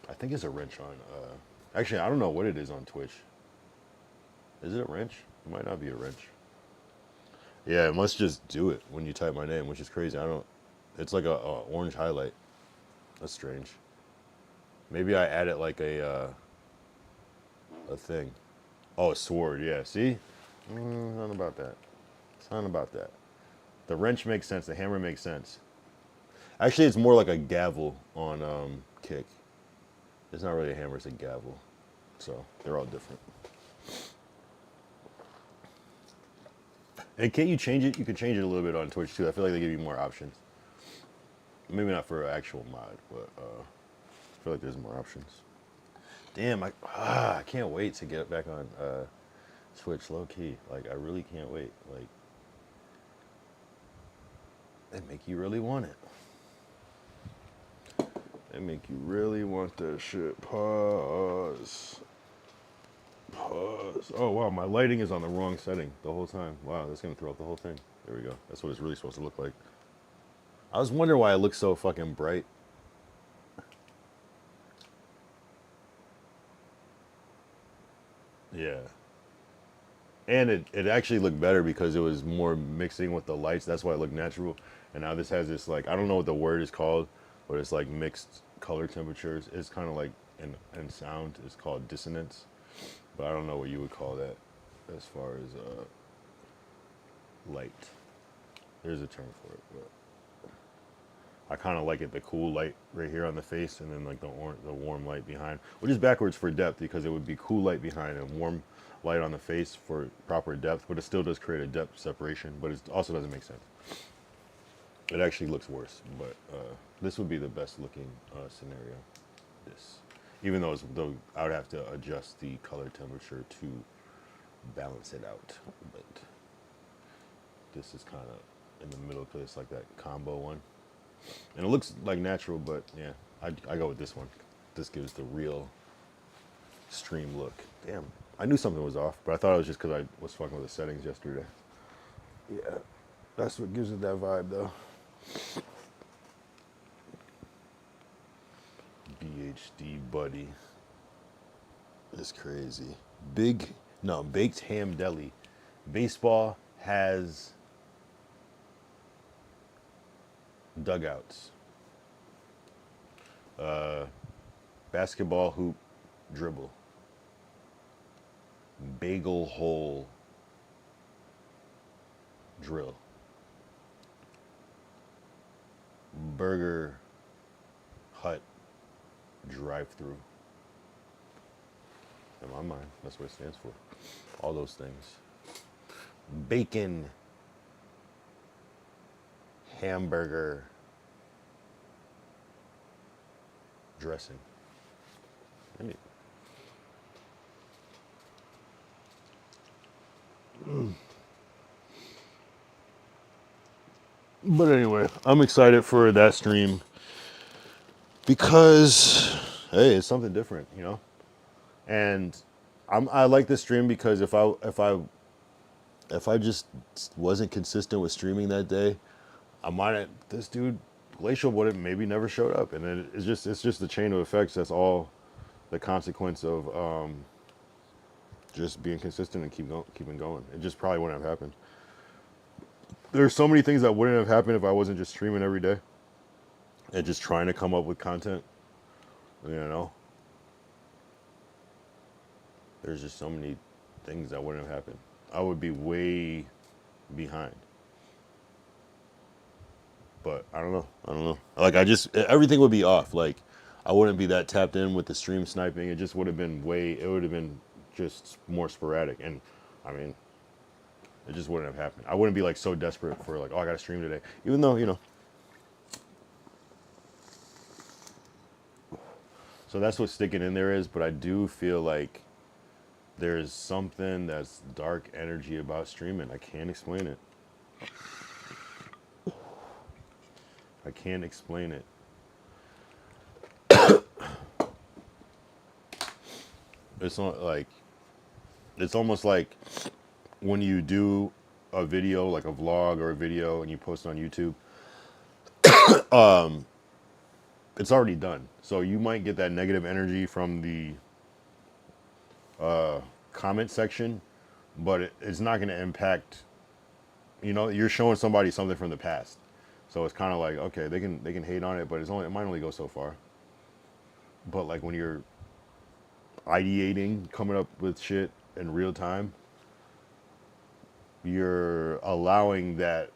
I think it's a wrench on, actually, I don't know what it is on Twitch. Is it a wrench? It might not be a wrench. Yeah, it must just do it when you type my name, which is crazy. It's like a orange highlight. That's strange. Maybe I added like a thing. Oh, a sword, yeah. See? Nothing about that. It's nothing about that. The wrench makes sense. The hammer makes sense. Actually, it's more like a gavel on Kick. It's not really a hammer, it's a gavel. So, they're all different. And can't you change it? You can change it a little bit on Twitch too. I feel like they give you more options. Maybe not for an actual mod, but I feel like there's more options. Damn, I can't wait to get back on Twitch, low key. Like, I really can't wait. Like, they make you really want it. They make you really want that shit. Pause. Pause. Oh, wow, my lighting is on the wrong setting the whole time. Wow, that's going to throw up the whole thing. There we go. That's what it's really supposed to look like. I was wondering why it looks so fucking bright. Yeah. And it actually looked better because it was more mixing with the lights. That's why it looked natural. And now this has this like, I don't know what the word is called, but it's like mixed color temperatures. It's kind of like in sound, it's called dissonance. But I don't know what you would call that as far as light. There's a term for it, but I kind of like it, the cool light right here on the face, and then like the warm light behind, which is backwards for depth because it would be cool light behind and warm light on the face for proper depth, but it still does create a depth separation, but it also doesn't make sense. It actually looks worse, but this would be the best looking scenario. This, even though I would have to adjust the color temperature to balance it out, but this is kind of in the middle place, like that combo one. And it looks like natural, but yeah, I go with this one. This gives the real stream look. Damn, I knew something was off, but I thought it was just because I was fucking with the settings yesterday. Yeah, that's what gives it that vibe, though. BHD buddy. It's crazy. Baked ham deli. Baseball has dugouts. Basketball hoop dribble. Bagel hole drill. Burger hut drive-through. In my mind, that's what it stands for. All those things. Bacon hamburger dressing. But anyway, I'm excited for that stream because, hey, it's something different, you know. And I like this stream because if I just wasn't consistent with streaming that day, I might have, this dude Glacial would have maybe never showed up, and it's just the chain of effects. That's all the consequence of just being consistent and keeping going. It just probably wouldn't have happened. There's so many things that wouldn't have happened if I wasn't just streaming every day and just trying to come up with content. You know, there's just so many things that wouldn't have happened. I would be way behind. But I don't know. Like everything would be off. Like I wouldn't be that tapped in with the stream sniping. It just would have been it would have been just more sporadic. And I mean, it just wouldn't have happened. I wouldn't be like so desperate for like, oh, I got to stream today. Even though, you know. So that's what sticking in there is. But I do feel like there's something that's dark energy about streaming. I can't explain it. I can't explain it. It's not like, it's almost like when you do a video, like a vlog or a video, and you post it on YouTube, it's already done. So you might get that negative energy from the comment section, but it's not going to impact, you know, you're showing somebody something from the past. So it's kind of like, okay, they can hate on it, but it might only go so far. But like when you're ideating, coming up with shit in real time, you're allowing that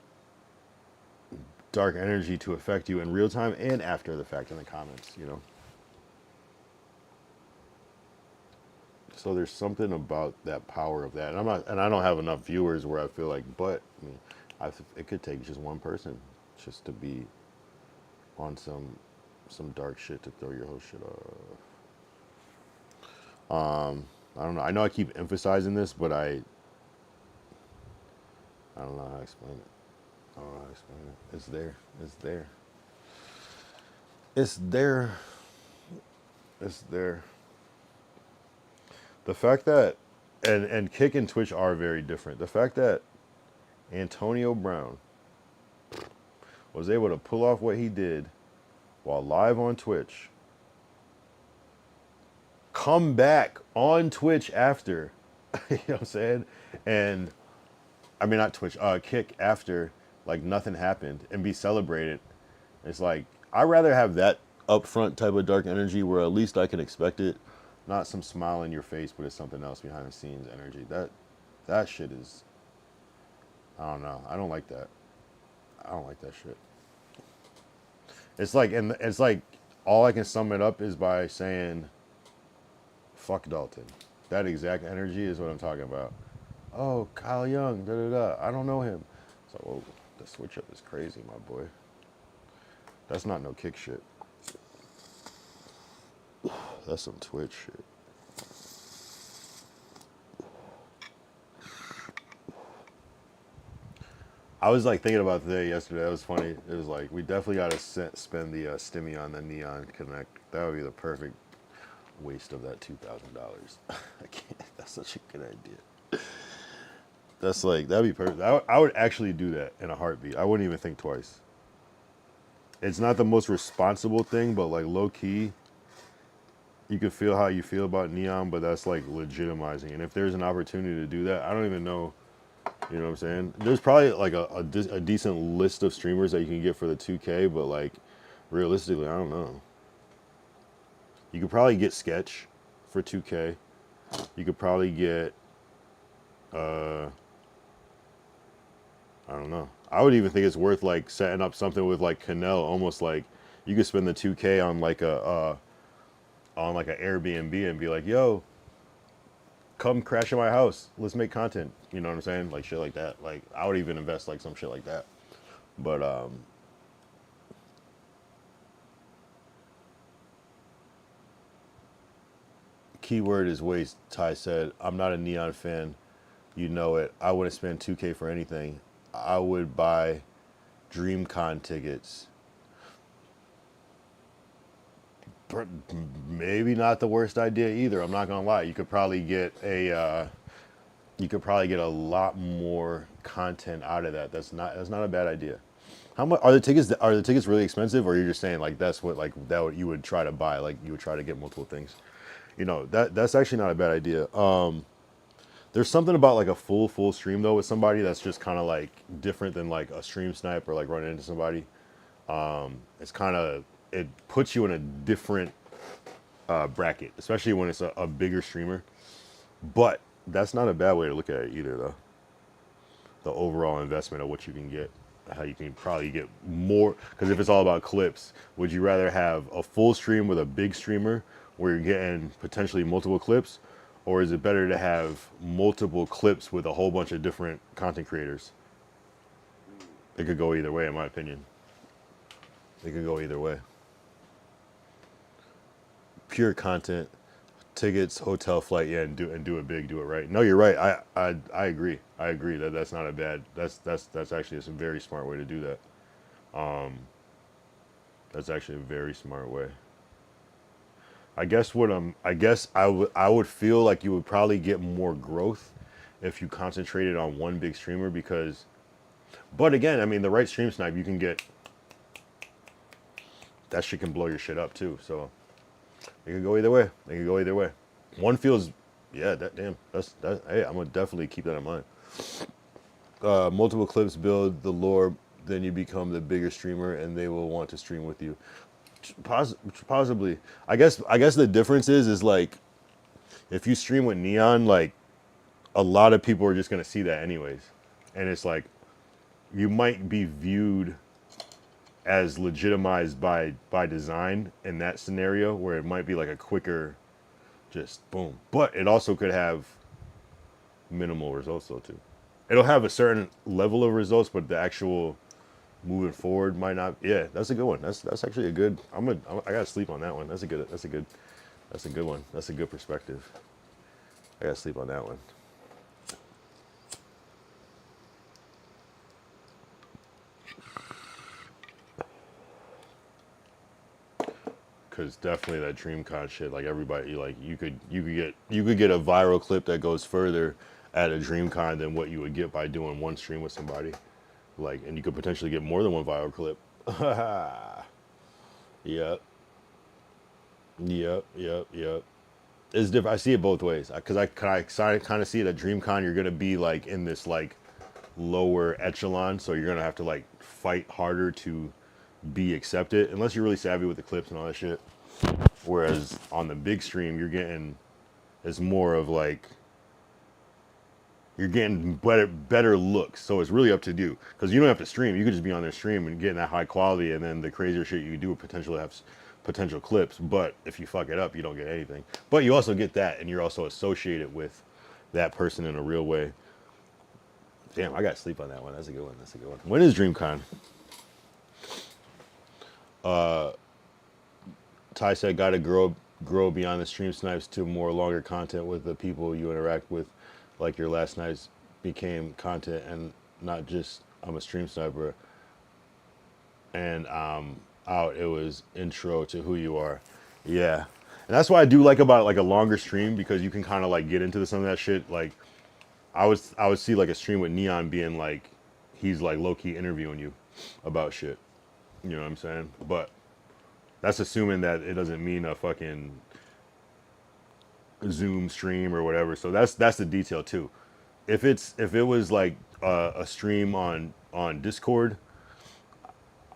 dark energy to affect you in real time and after the fact in the comments, you know. So there's something about that power of that, and I don't have enough viewers where I feel like, but I mean, it could take just one person just to be on some dark shit to throw your whole shit off. I don't know. I know I keep emphasizing this, but I don't know how to explain it. I don't know how to explain it. It's there. It's there. It's there. It's there. The fact that, and Kick and Twitch are very different. The fact that Antonio Brown was able to pull off what he did while live on Twitch, come back on Twitch after, You know what I'm saying? And I mean, not Twitch, Kick after like nothing happened and be celebrated. It's like I'd rather have that upfront type of dark energy where at least I can expect it, not some smile in your face, but it's something else behind the scenes energy. That shit is, I don't know. I don't like that. I don't like that shit. It's like, and it's like all I can sum it up is by saying, fuck Dalton. That exact energy is what I'm talking about. Oh, Kyle Young, da da da. I don't know him. So, whoa, the switch up is crazy, my boy. That's not no Kick shit. That's some Twitch shit. I was like thinking about today yesterday. It was funny. It was like we definitely got to spend the stimmy on the Neon Connect. That would be the perfect waste of that $2,000. I can't. That's such a good idea. That's like that'd be perfect. I would actually do that in a heartbeat. I wouldn't even think twice. It's not the most responsible thing, but like low key, you can feel how you feel about Neon, but that's like legitimizing. And if there's an opportunity to do that, I don't even know. You know what I'm saying? There's probably like a decent list of streamers that you can get for the 2K, but like realistically, I don't know. You could probably get Sketch for 2K. You could probably get, I don't know. I would even think it's worth like setting up something with like Canel, almost like you could spend the 2K on like a Airbnb and be like, yo, come crash at my house. Let's make content. You know what I'm saying? Like shit like that. Like I would even invest like some shit like that. But keyword is waste. Ty said, I'm not a Neon fan. You know it. I wouldn't spend 2K for anything. I would buy DreamCon tickets. Maybe not the worst idea either. I'm not gonna lie. You could probably get a lot more content out of that. That's not a bad idea. How much are the tickets really expensive, or you're just saying like that's what like that what you would try to buy, like you would try to get multiple things? You know, that's actually not a bad idea. There's something about like a full stream though with somebody that's just kind of like different than like a stream snipe or like running into somebody. It's kind of it puts you in a different bracket, especially when it's a bigger streamer. But that's not a bad way to look at it either, though. The overall investment of what you can get, how you can probably get more. Because if it's all about clips, would you rather have a full stream with a big streamer where you're getting potentially multiple clips, or is it better to have multiple clips with a whole bunch of different content creators? It could go either way, in my opinion. It could go either way. Pure content, tickets, hotel, flight, yeah, and do it big, do it right. No, you're right. I agree. I agree that that's not a bad. That's actually a very smart way to do that. That's actually a very smart way. I guess I would feel like you would probably get more growth if you concentrated on one big streamer because, but again, I mean the right stream snipe you can get. That shit can blow your shit up too. So it could go either way. It could go either way. One feels, yeah, that damn. That. Hey, I'm gonna definitely keep that in mind. Multiple clips build the lore, then you become the bigger streamer, and they will want to stream with you. Possibly. I guess the difference is like if you stream with Neon, like a lot of people are just gonna see that anyways, and it's like you might be viewed as legitimized by design in that scenario where it might be like a quicker just boom, but it also could have minimal results though too. It'll have a certain level of results, but the actual moving forward might not. Yeah, that's a good one. That's actually a good. I gotta sleep on that one. That's a good one. That's a good perspective. I gotta sleep on that one. Cause definitely that DreamCon shit, like everybody, like you could get a viral clip that goes further at a DreamCon than what you would get by doing one stream with somebody. Like, and you could potentially get more than one viral clip. Yep. Yep. Yep. Yep. It's different. I see it both ways because I kind of see it at DreamCon. You're gonna be like in this like lower echelon, so you're gonna have to like fight harder to be accepted, unless you're really savvy with the clips and all that shit. Whereas on the big stream, you're getting it's more of like you're getting better looks. So it's really up to you because you don't have to stream. You could just be on their stream and getting that high quality, and then the crazier shit you do would potentially have potential clips. But if you fuck it up, you don't get anything. But you also get that, and you're also associated with that person in a real way. Damn, I got to sleep on that one. That's a good one. That's a good one. When is DreamCon? Ty said, got to grow beyond the stream snipes to more longer content with the people you interact with, like your last night's became content and not just I'm a stream sniper and out. It was intro to who you are. Yeah, and that's what I do like about like a longer stream because you can kind of like get into some of that shit. Like I would see like a stream with Neon being like he's like low key interviewing you about shit. You know what I'm saying? But that's assuming that it doesn't mean a fucking Zoom stream or whatever. So that's the detail too. If it was like a stream on Discord,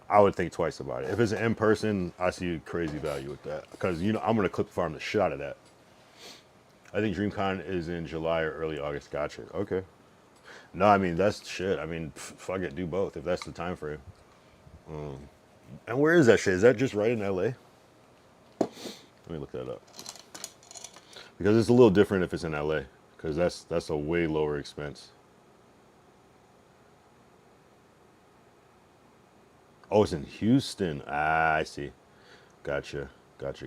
I would think twice about it. If it's an in person, I see crazy value with that because I'm gonna clip farm the shit out of that. I think DreamCon is in July or early August. Gotcha. Okay. No, I mean that's shit. I mean, fuck it, do both if that's the time frame. And where is that shit? Is that just right in LA? Let me look that up. Because it's a little different if it's in LA. Because that's a way lower expense. Oh, it's in Houston. Ah, I see. Gotcha. Gotcha.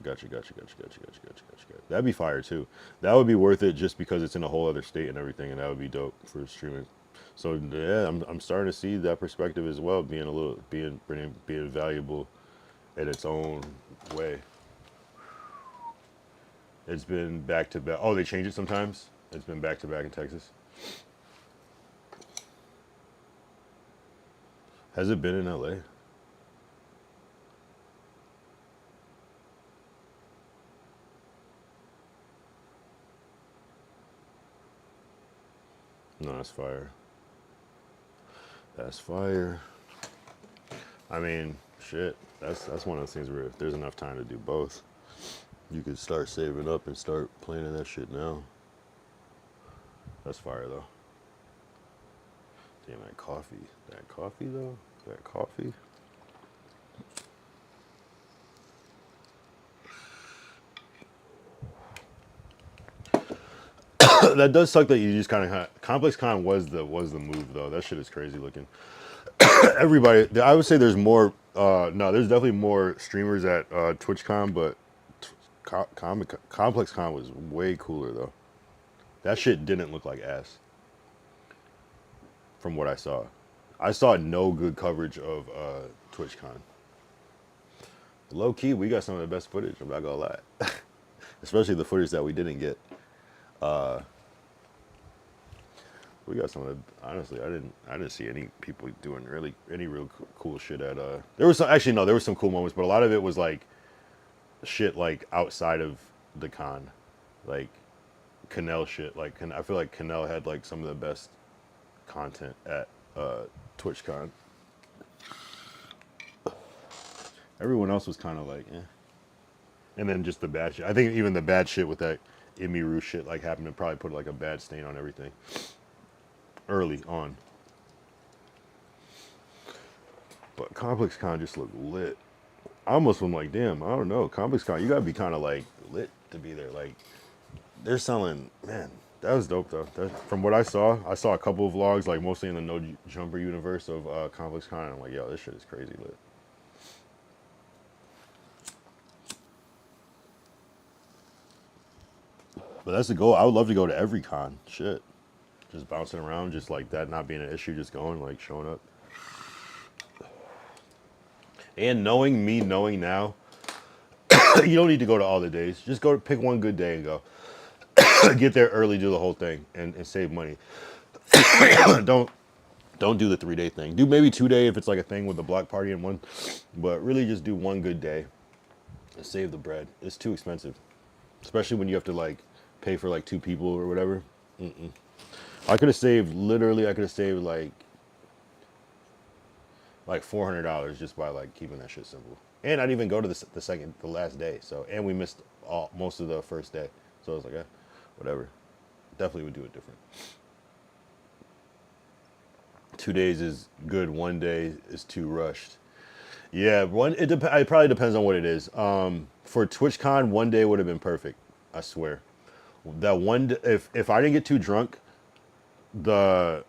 That'd be fire too. That would be worth it just because it's in a whole other state and everything, and that would be dope for streaming. So yeah, I'm starting to see that perspective as well, being valuable in its own way. It's been back to back. Oh, they change it sometimes. It's been back to back in Texas. Has it been in LA? No, that's fire. That's fire. I mean, shit. That's one of those things where if there's enough time to do both, you could start saving up and start planning that shit now. That's fire though. Damn, that coffee. That coffee though? That coffee? That does suck that you just kind of ComplexCon was the move though. That shit is crazy looking. Everybody, I would say there's more. No, there's definitely more streamers at TwitchCon, but ComplexCon was way cooler though. That shit didn't look like ass from what I saw. I saw no good coverage of TwitchCon. Low key, we got some of the best footage. I'm not gonna lie, especially the footage that we didn't get. We got some of the, honestly, I didn't see any people doing really any real cool shit at there was some, actually no, there was some cool moments, but a lot of it was like shit like outside of the con. Like Canel shit. Like I feel like Canel had like some of the best content at TwitchCon. Everyone else was kind of like, eh. And then just the bad shit. I think even the bad shit with that Imiru shit like happened to probably put like a bad stain on everything early on. But ComplexCon just looked lit. I almost am like, damn, I don't know. ComplexCon, you gotta be kind of like lit to be there. Like, they're selling, man, that was dope though. From what I saw a couple of vlogs, like mostly in the No Jumper universe of ComplexCon. And I'm like, yo, this shit is crazy lit. But that's the goal. I would love to go to every con. Shit. Just bouncing around, just like that not being an issue, just going, like showing up. And knowing now, you don't need to go to all the days. Just go pick one good day and go. Get there early, do the whole thing, and save money. don't do the 3-day thing. Do maybe 2-day if it's like a thing with the block party and one, but really just do one good day and save the bread. It's too expensive. especially when you have to like pay for like 2 people or whatever. I could have saved literally. I could have saved like $400 just by like keeping that shit simple. And I didn't even go to the last day. So and we missed most of the first day. So I was like, whatever. Definitely would do it different. 2 days is good. 1 day is too rushed. Yeah, it probably depends on what it is. For TwitchCon, 1 day would have been perfect. I swear. That if I didn't get too drunk, the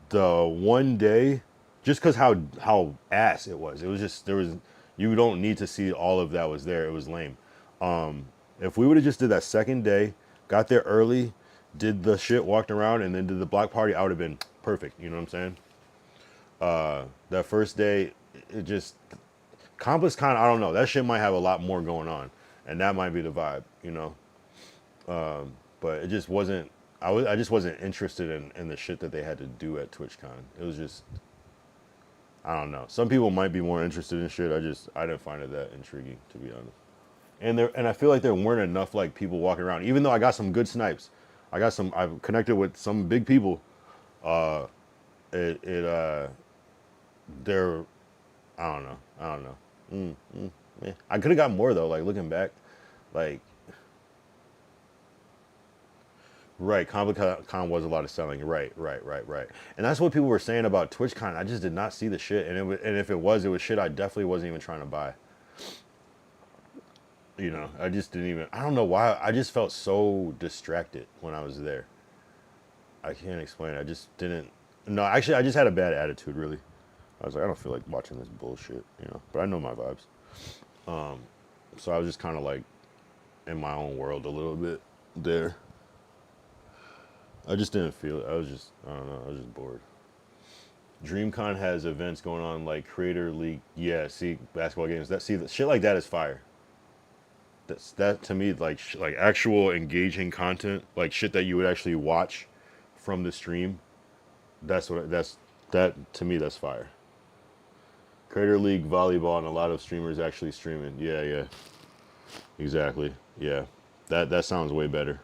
1 day, just because how ass it was just there was you don't need to see all of that was there. It was lame. If we would have just did that second day, got there early, did the shit, walked around, and then did the block party, I would have been perfect. You know what I'm saying? That first day, it just ComplexCon. I don't know. That shit might have a lot more going on, and that might be the vibe. You know. But it just wasn't. I just wasn't interested in the shit that they had to do at TwitchCon. It was just, I don't know. Some people might be more interested in shit. I didn't find it that intriguing, to be honest. And I feel like there weren't enough like people walking around. Even though I got some good snipes, I've connected with some big people. Uh, it it they're I don't know. I could have got more though. Like looking back, like. Right, ComplexCon was a lot of selling. Right. And that's what people were saying about TwitchCon. I just did not see the shit, and if it was shit I definitely wasn't even trying to buy. You know, I just didn't even. I don't know why. I just felt so distracted when I was there. I can't explain. I just didn't. No, actually, I just had a bad attitude. Really, I was like, I don't feel like watching this bullshit. You know, but I know my vibes. So I was just kind of like in my own world a little bit there. I just didn't feel it. I don't know. I was just bored. DreamCon has events going on like Creator League. Yeah, see basketball games. The shit like that is fire. That to me like actual engaging content, like shit that you would actually watch from the stream. That to me that's fire. Creator League volleyball and a lot of streamers actually streaming. Yeah, exactly. Yeah, that sounds way better.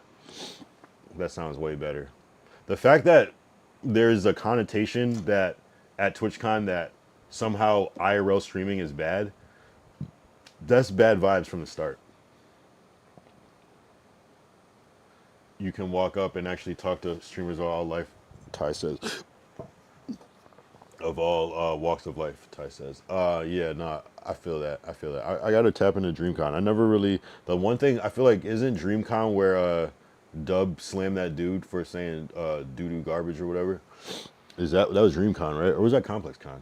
That sounds way better. The fact that there's a connotation that at TwitchCon that somehow IRL streaming is bad, that's bad vibes from the start. You can walk up and actually talk to streamers of all life, Ty says, of all walks of life, Ty says. Yeah, nah, I feel that. I got to tap into DreamCon. I never really, the one thing I feel like isn't DreamCon where Dub slammed that dude for saying doo-doo garbage or whatever. That was DreamCon, right? Or was that ComplexCon?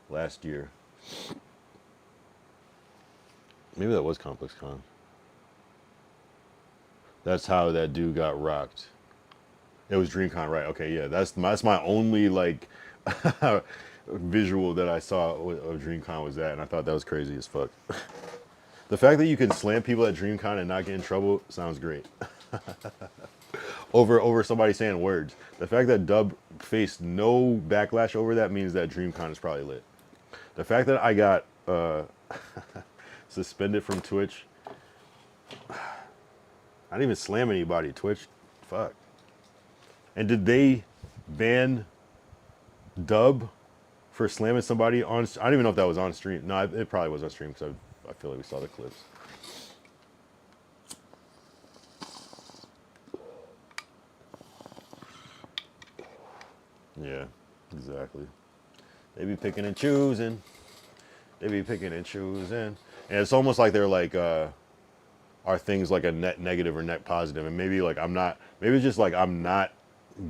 Last year. Maybe that was ComplexCon. That's how that dude got rocked. It was DreamCon, right? Okay, yeah. That's my only like visual that I saw of DreamCon was that, and I thought that was crazy as fuck. The fact that you can slam people at DreamCon and not get in trouble sounds great. over somebody saying words. The fact that Dub faced no backlash over that means that DreamCon is probably lit. The fact that I got suspended from Twitch, I didn't even slam anybody. Twitch, fuck. And did they ban Dub for slamming somebody on? I don't even know if that was on stream. No, it probably was on stream because I feel like we saw the clips. Yeah, exactly. They be picking and choosing. And it's almost like they're like, are things like a net negative or net positive? And maybe like maybe it's just like I'm not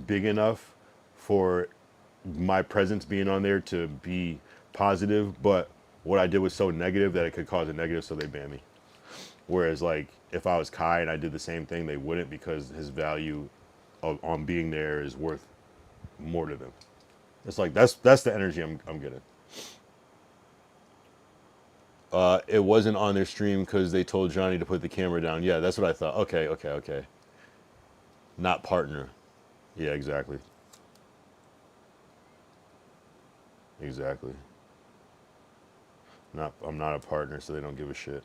big enough for my presence being on there to be positive, but what I did was so negative that it could cause a negative, so they ban me. Whereas like if I was Kai and I did the same thing, they wouldn't, because his value on being there is worth more to them. It's like that's the energy I'm getting. It wasn't on their stream because they told Johnny to put the camera down. Yeah, that's what I thought. Okay. Not partner. Yeah, exactly. I'm not a partner, so they don't give a shit.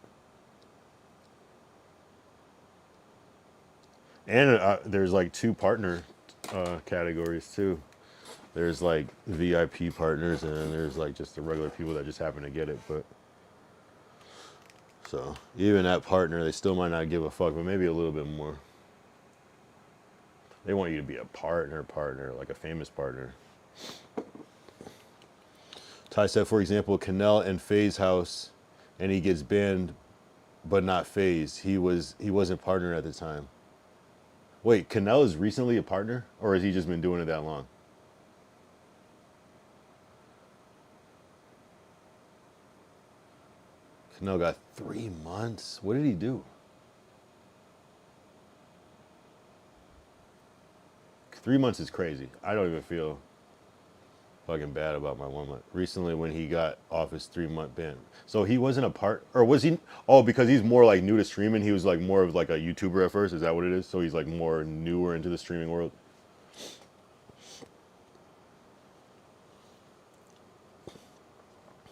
And there's like 2 partner categories too. There's like VIP partners, and then there's like just the regular people that just happen to get it. But so even that partner, they still might not give a fuck, but maybe a little bit more. They want you to be a partner, like a famous partner. Ty said, for example, Canel and FaZe House, and he gets banned, but not FaZe. He wasn't partner at the time. Wait, Canel is recently a partner, or has he just been doing it that long? Canel got 3 months. What did he do? 3 months is crazy. I don't even feel fucking bad about my 1 month. Recently, when he got off his 3-month ban, so he wasn't a part, or was he? Oh, because he's more like new to streaming. He was like more of like a YouTuber at first. Is that what it is? So he's like more newer into the streaming world.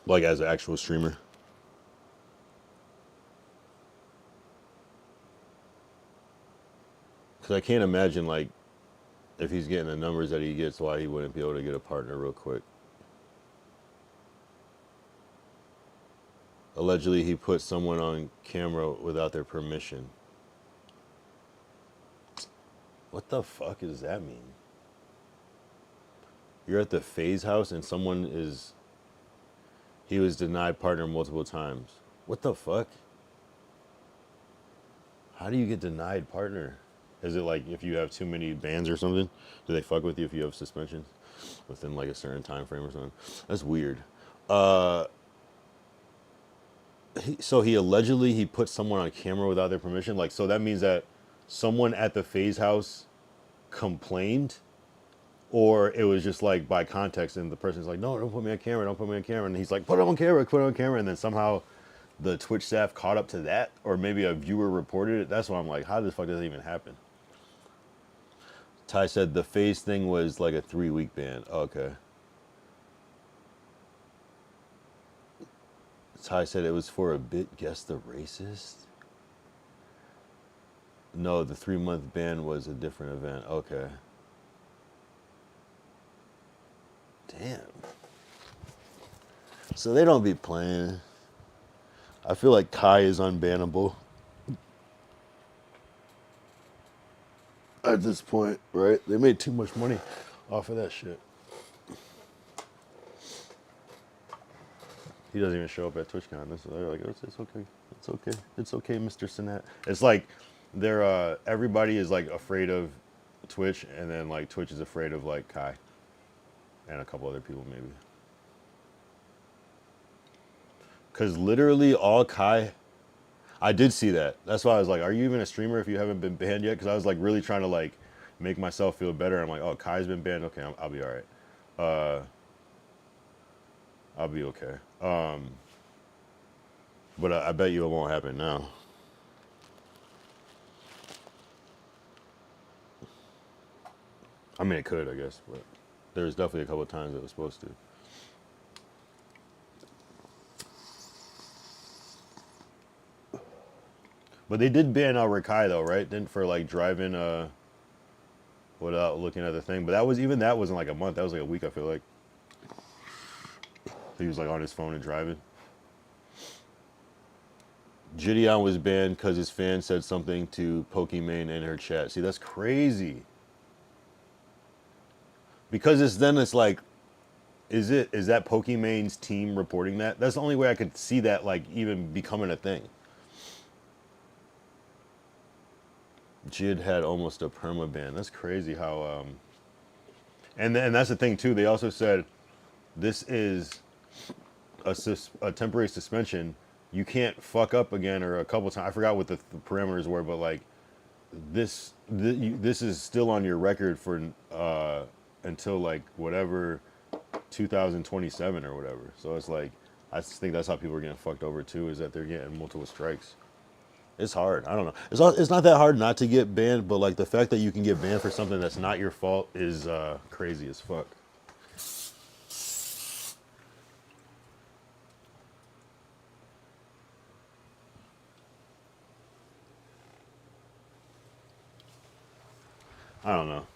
Like as an actual streamer. Because I can't imagine like if he's getting the numbers that he gets, why he wouldn't be able to get a partner real quick. Allegedly, he put someone on camera without their permission. What the fuck does that mean? You're at the FaZe house and he was denied partner multiple times. What the fuck? How do you get denied partner? Is it like if you have too many bans or something? Do they fuck with you if you have suspensions within like a certain time frame or something? That's weird. Uh, so he allegedly he put someone on camera without their permission. Like, so that means that someone at the FaZe house complained, or it was just like by context, and the person's like, "No, don't put me on camera, don't put me on camera," and he's like, "Put it on camera, put it on camera," and then somehow the Twitch staff caught up to that, or maybe a viewer reported it. That's why I'm like, how the fuck does that even happen? Ty said the FaZe thing was like a 3-week ban. Okay. Ty said it was for a bit. Guess the racist? No, the 3-month ban was a different event. Okay. Damn. So they don't be playing. I feel like Kai is unbannable at this point, right? They made too much money off of that shit. He doesn't even show up at TwitchCon. They're like, it's okay, it's okay, it's okay, Mr. Sinat. It's like they're everybody is like afraid of Twitch, and then like Twitch is afraid of like Kai and a couple other people maybe. Because literally all Kai, I did see that. That's why I was like, are you even a streamer if you haven't been banned yet? Because I was like really trying to like make myself feel better. I'm like, oh, Kai's been banned. Okay, I'll be all right. I'll be okay. But I bet you it won't happen now. I mean, it could, I guess, but there was definitely a couple of times it was supposed to. But they did ban Rakai though, right? Then for like driving without looking at the thing. But that wasn't like a month. That was like a week. I feel like he was like on his phone and driving. Gideon was banned because his fan said something to Pokimane in her chat. See, that's crazy. Because it's like, is that Pokimane's team reporting that? That's the only way I could see that like even becoming a thing. Jid had almost a perma ban. That's crazy how and that's the thing too. They also said this is a temporary suspension. You can't fuck up again or a couple times. I forgot what the parameters were, but like this is still on your record for until like whatever 2027 or whatever. So it's like I just think that's how people are getting fucked over too, is that they're getting multiple strikes. It's hard. I don't know. It's not that hard not to get banned, but like the fact that you can get banned for something that's not your fault is crazy as fuck. I don't know.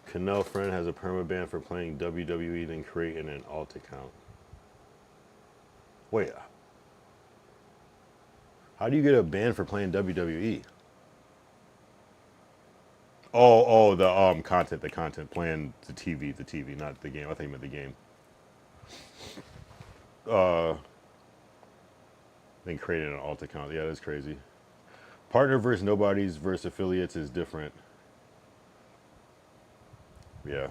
Canal friend has a permaban for playing WWE, then creating an alt account. Wait, how do you get a ban for playing WWE? The content, playing the TV, not the game. I think you meant the game. Then creating an alt account. Yeah, that's crazy. Partner versus nobodies versus affiliates is different. Yeah.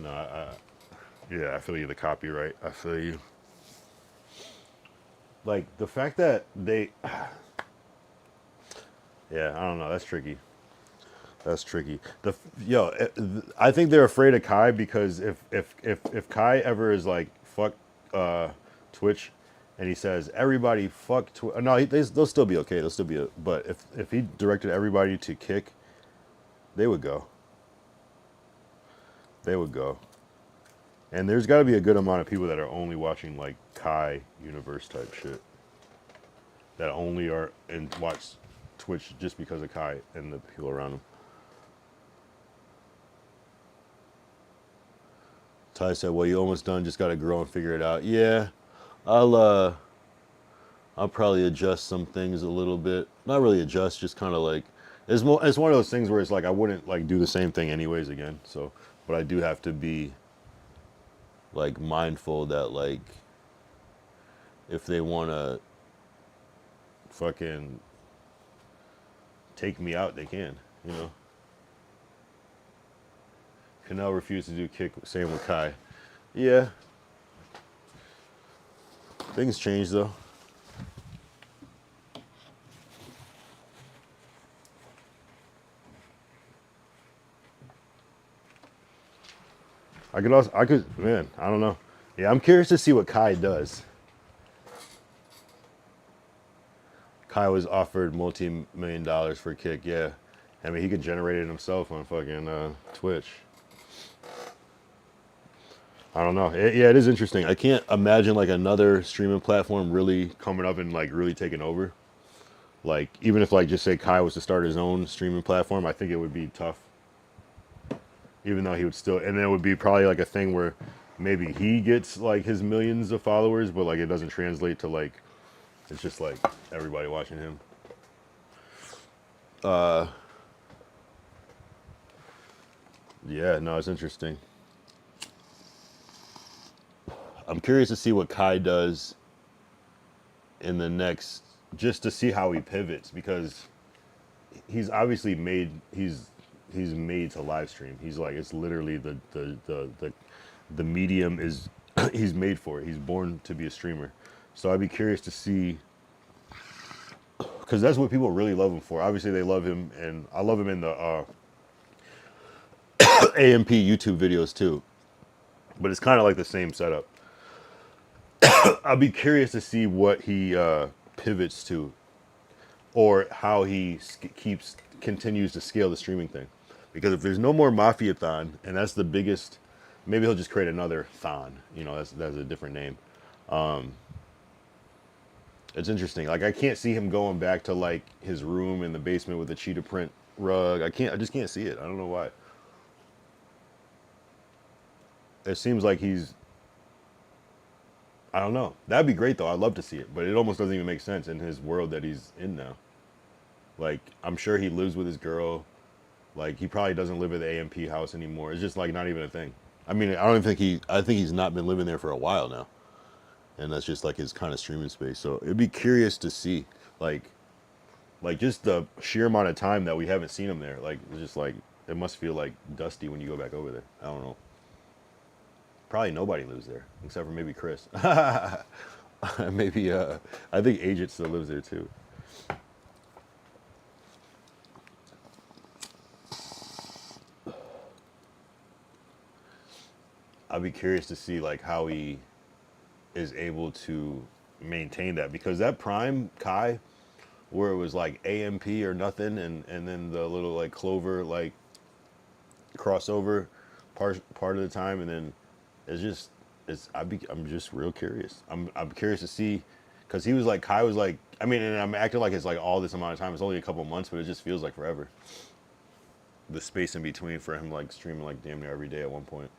No, yeah, I feel you. The copyright. I feel you. Like the fact that they, yeah, I don't know. That's tricky. That's tricky. I think they're afraid of Kai because if Kai ever is like fuck Twitch, and he says everybody fuck Twitch, no, they'll still be okay. They'll still be, but if he directed everybody to kick, they would go. They would go. And there's got to be a good amount of people that are only watching like Kai universe type shit. That only are and watch Twitch just because of Kai and the people around him. Ty said, "Well, you almost done. Just got to grow and figure it out." Yeah, I'll uh, I'll probably adjust some things a little bit. Not really adjust, just kind of like it's more. It's one of those things where it's like I wouldn't like do the same thing anyways again. So, but I do have to be like mindful that like if they want to fucking take me out, they can. You know. Canal refused to do kick. Same with Kai. Yeah, things change though. Man, I don't know. Yeah, I'm curious to see what Kai does. Kai was offered multi-million dollars for kick. Yeah, I mean he could generate it himself on fucking Twitch. I don't know. Yeah, it is interesting. I can't imagine like another streaming platform really coming up and like really taking over. Like even if like just say Kai was to start his own streaming platform, I think it would be tough. Even though he would still, and then it would be probably like a thing where maybe he gets like his millions of followers, but like it doesn't translate to like it's just like everybody watching him. Yeah, no, it's interesting. I'm curious to see what Kai does in the next, just to see how he pivots because he's obviously he's made to live stream. He's like it's literally the medium is he's made for it. He's born to be a streamer. So I'd be curious to see because that's what people really love him for. Obviously they love him, and I love him in the AMP YouTube videos too. But it's kind of like the same setup. I'll be curious to see what he pivots to, or how he continues to scale the streaming thing. Because if there's no more Mafiathon, and that's the biggest, maybe he'll just create another thon. You know, that's a different name. It's interesting. Like I can't see him going back to like his room in the basement with the cheetah print rug. I can't. I just can't see it. I don't know why. It seems like he's. I don't know. That'd be great though. I'd love to see it, but it almost doesn't even make sense in his world that he's in now. Like I'm sure he lives with his girl. Like he probably doesn't live at the AMP house anymore. It's just like not even a thing. I mean, I don't think he. I think he's not been living there for a while now, and that's just like his kind of streaming space. So it'd be curious to see, like, just the sheer amount of time that we haven't seen him there. Like, it's just like it must feel like dusty when you go back over there. I don't know. Probably nobody lives there except for maybe Chris. Maybe I think Agent still lives there too. I'd be curious to see like how he is able to maintain that because that Prime Kai, where it was like AMP or nothing, and then the little like Clover crossover part of the time, and then it's just I'm just real curious. I'm curious to see, because he was like, Kai was like, I mean, and I'm acting like it's like all this amount of time. It's only a couple months, but it just feels like forever. The space in between for him like streaming like damn near every day at one point.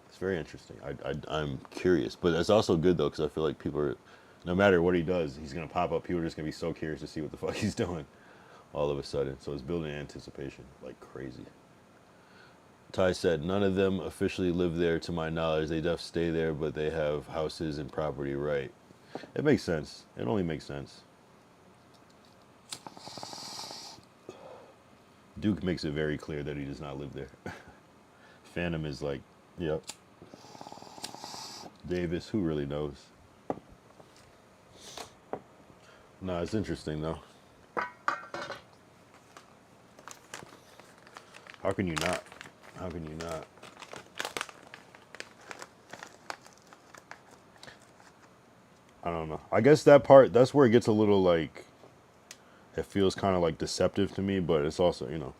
It's very interesting. I'm curious, but it's also good though, because I feel like people are, no matter what he does, he's gonna pop up. People are just gonna be so curious to see what the fuck he's doing all of a sudden. So it's building anticipation like crazy. Ty said, none of them officially live there to my knowledge. They just stay there, but they have houses and property, right? It makes sense. It only makes sense. Duke makes it very clear that he does not live there. Phantom is like, yep. Davis, who really knows? No, it's interesting though. How can you not? How can you not? I don't know. I guess that part, that's where it gets a little like, it feels kind of like deceptive to me, but it's also, you know,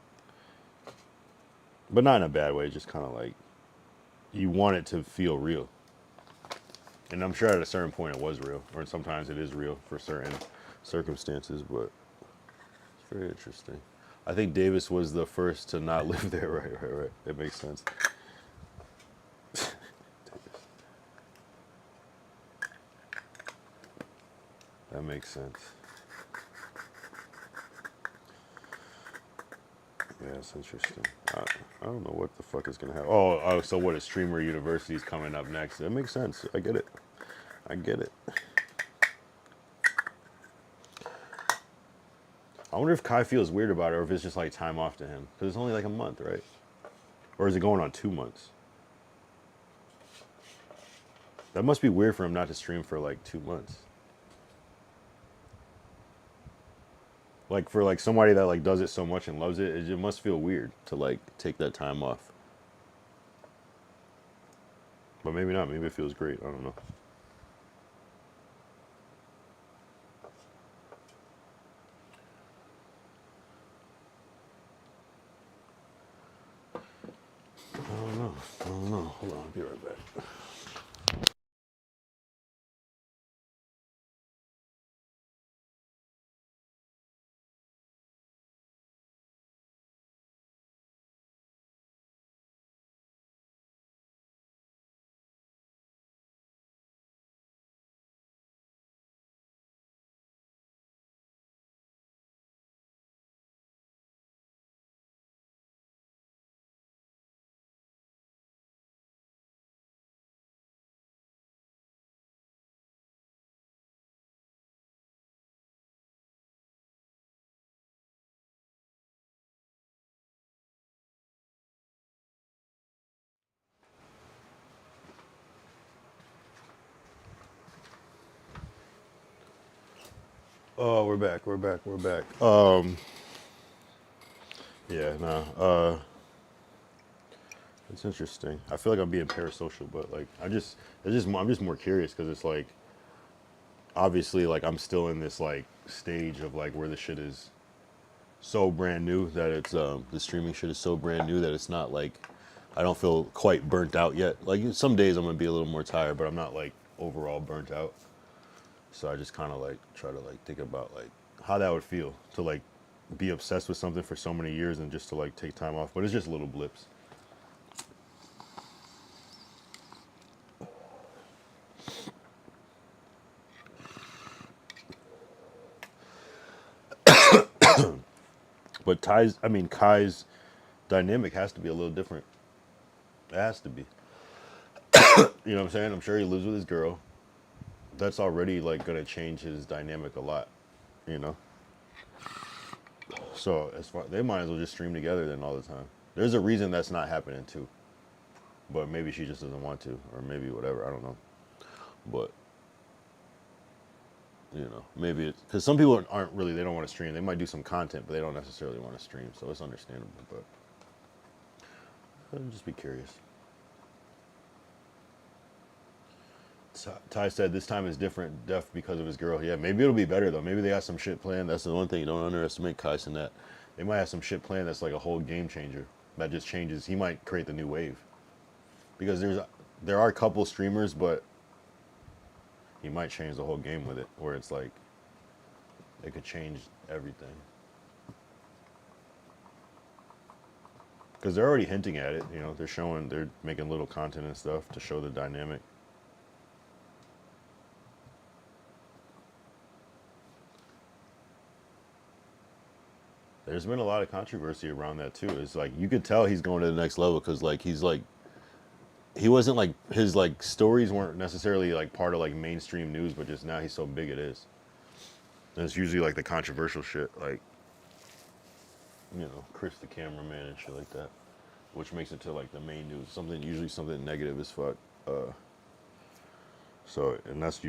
but not in a bad way, just kind of like, you want it to feel real. And I'm sure at a certain point it was real, or sometimes it is real for certain circumstances, but it's very interesting. I think Davis was the first to not live there, right. It makes sense. That makes sense. Yeah, it's interesting. I don't know what the fuck is gonna happen. Oh, so what? A streamer university is coming up next. That makes sense. I get it. I get it. I wonder if Kai feels weird about it, or if it's just like time off to him, because it's only like a month, right? Or is it going on 2 months? That must be weird for him not to stream for like 2 months. Like for like somebody that like does it so much and loves it, it must feel weird to like take that time off. But maybe not. Maybe it feels great. I don't know. I don't know. Hold on. I'll be right back. Oh, we're back. We're back. Yeah, no. It's interesting. I feel like I'm being parasocial, but like I'm just more curious because it's like obviously like I'm still in this like stage of like where the shit is so brand new that it's the streaming shit is so brand new that it's not like I don't feel quite burnt out yet. Like some days I'm gonna be a little more tired, but I'm not like overall burnt out. So I just kind of like try to like think about like how that would feel to like be obsessed with something for so many years and just to like take time off. But it's just little blips. But Kai's dynamic has to be a little different. It has to be. You know what I'm saying? I'm sure he lives with his girl. That's already like gonna change his dynamic a lot. You know. So as far they might as well just stream together then all the time. There's a reason that's not happening too. But maybe she just doesn't want to, or maybe whatever. I don't know. But you know, maybe it's because some people aren't really. They don't want to stream. They might do some content, but they don't necessarily want to stream. So it's understandable. But I'd just be curious. Ty said this time is different, def because of his girl. Yeah, maybe it'll be better though. Maybe they got some shit planned. That's the one thing you don't underestimate Kais in that. They might have some shit planned that's like a whole game changer. That just changes. He might create the new wave. because there are a couple streamers, but he might change the whole game with it, where it's like it could change everything. Because they're already hinting at it, you know. They're making little content and stuff to show the dynamic. There's been a lot of controversy around that too. It's like you could tell he's going to the next level because he wasn't like his like stories weren't necessarily like part of like mainstream news, but just now he's so big it is. And it's usually like the controversial shit, like Chris the cameraman and shit like that, which makes it to like the main news. Usually something negative as fuck. So, and that's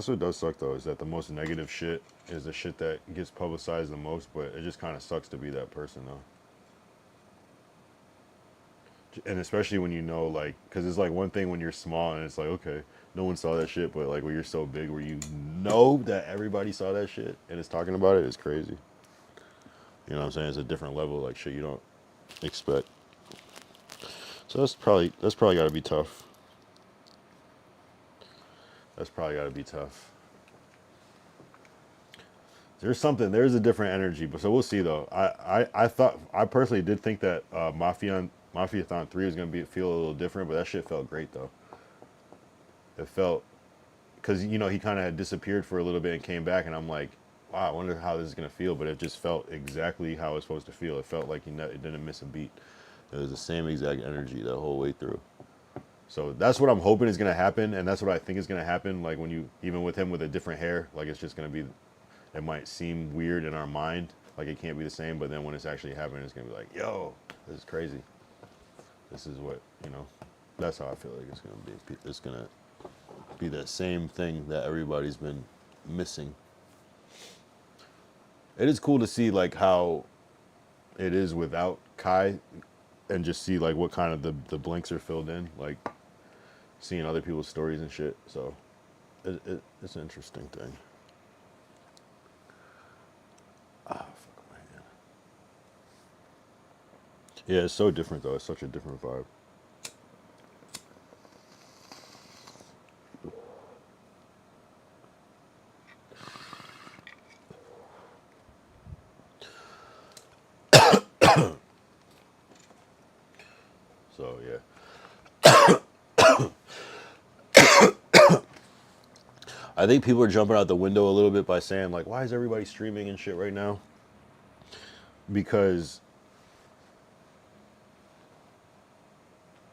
what does suck though, is that the most negative shit is the shit that gets publicized the most, but it just kind of sucks to be that person though. And especially when like, because it's like one thing when you're small and it's like, okay, no one saw that shit, but like when you're so big where you know that everybody saw that shit and is talking about it, it's crazy. You know what I'm saying? It's a different level, like shit you don't expect. So that's probably got to be tough. That's probably got to be tough. There's a different energy, but so we'll see though. I personally did think that Mafiathon 3 was gonna feel a little different, but that shit felt great though. It felt, because he kind of had disappeared for a little bit and came back, and I'm like, wow, I wonder how this is gonna feel. But it just felt exactly how it's supposed to feel. It felt like it didn't miss a beat. It was the same exact energy the whole way through. So that's what I'm hoping is gonna happen, and that's what I think is gonna happen. Like even with him with a different hair, like it's just gonna be. It might seem weird in our mind, like it can't be the same, but then when it's actually happening, it's gonna be like, yo, this is crazy. This is what, that's how I feel like it's gonna be. It's gonna be that same thing that everybody's been missing. It is cool to see like how it is without Kai, and just see like what kind of the blanks are filled in, like seeing other people's stories and shit. So it's an interesting thing. Fuck my hand. Yeah, it's so different though. It's such a different vibe. So yeah. I think people are jumping out the window a little bit by saying like, why is everybody streaming and shit right now? Because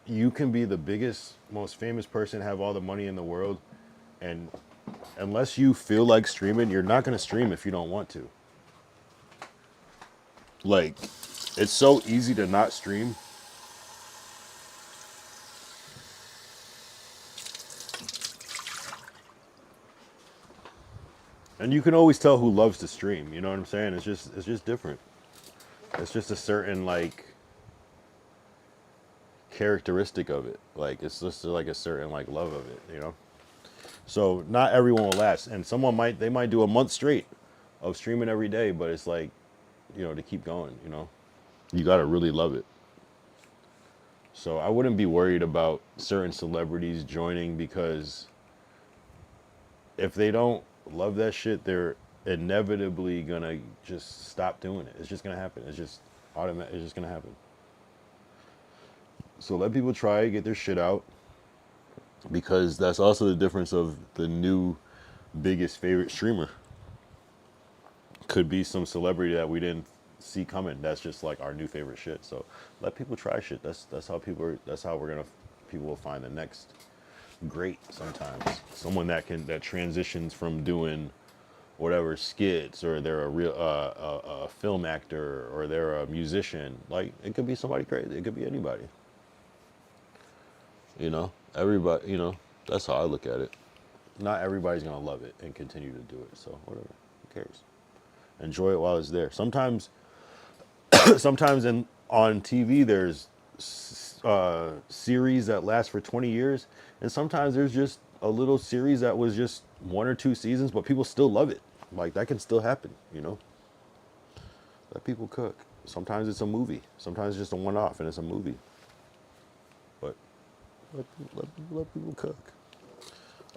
you can be the biggest, most famous person, have all the money in the world, and unless you feel like streaming, you're not going to stream if you don't want to. Like, it's so easy to not stream. And you can always tell who loves to stream, you know what I'm saying? It's just different. It's just a certain like characteristic of it. Like it's just like a certain like love of it. So not everyone will last, and they might do a month straight of streaming every day, but it's like, to keep going, you got to really love it. So I wouldn't be worried about certain celebrities joining, because if they don't love that shit, they're inevitably gonna just stop doing it. It's just gonna happen. It's just automatic. It's just gonna happen. So let people try, get their shit out, because that's also the difference of the new biggest favorite streamer. Could be some celebrity that we didn't see coming. That's just like our new favorite shit. So let people try shit. That's how people will find the next great. Sometimes someone that transitions from doing whatever skits, or they're a film actor, or they're a musician. Like, it could be somebody crazy. It could be anybody. Everybody. That's how I look at it. Not everybody's gonna love it and continue to do it. So whatever. Who cares? Enjoy it while it's there. Sometimes on TV there's series that last for 20 years, and sometimes there's just a little series that was just 1 or 2 seasons, but people still love it. Like, that can still happen. Let people cook. Sometimes it's a movie. Sometimes it's just a one-off and it's a movie. But Let people cook.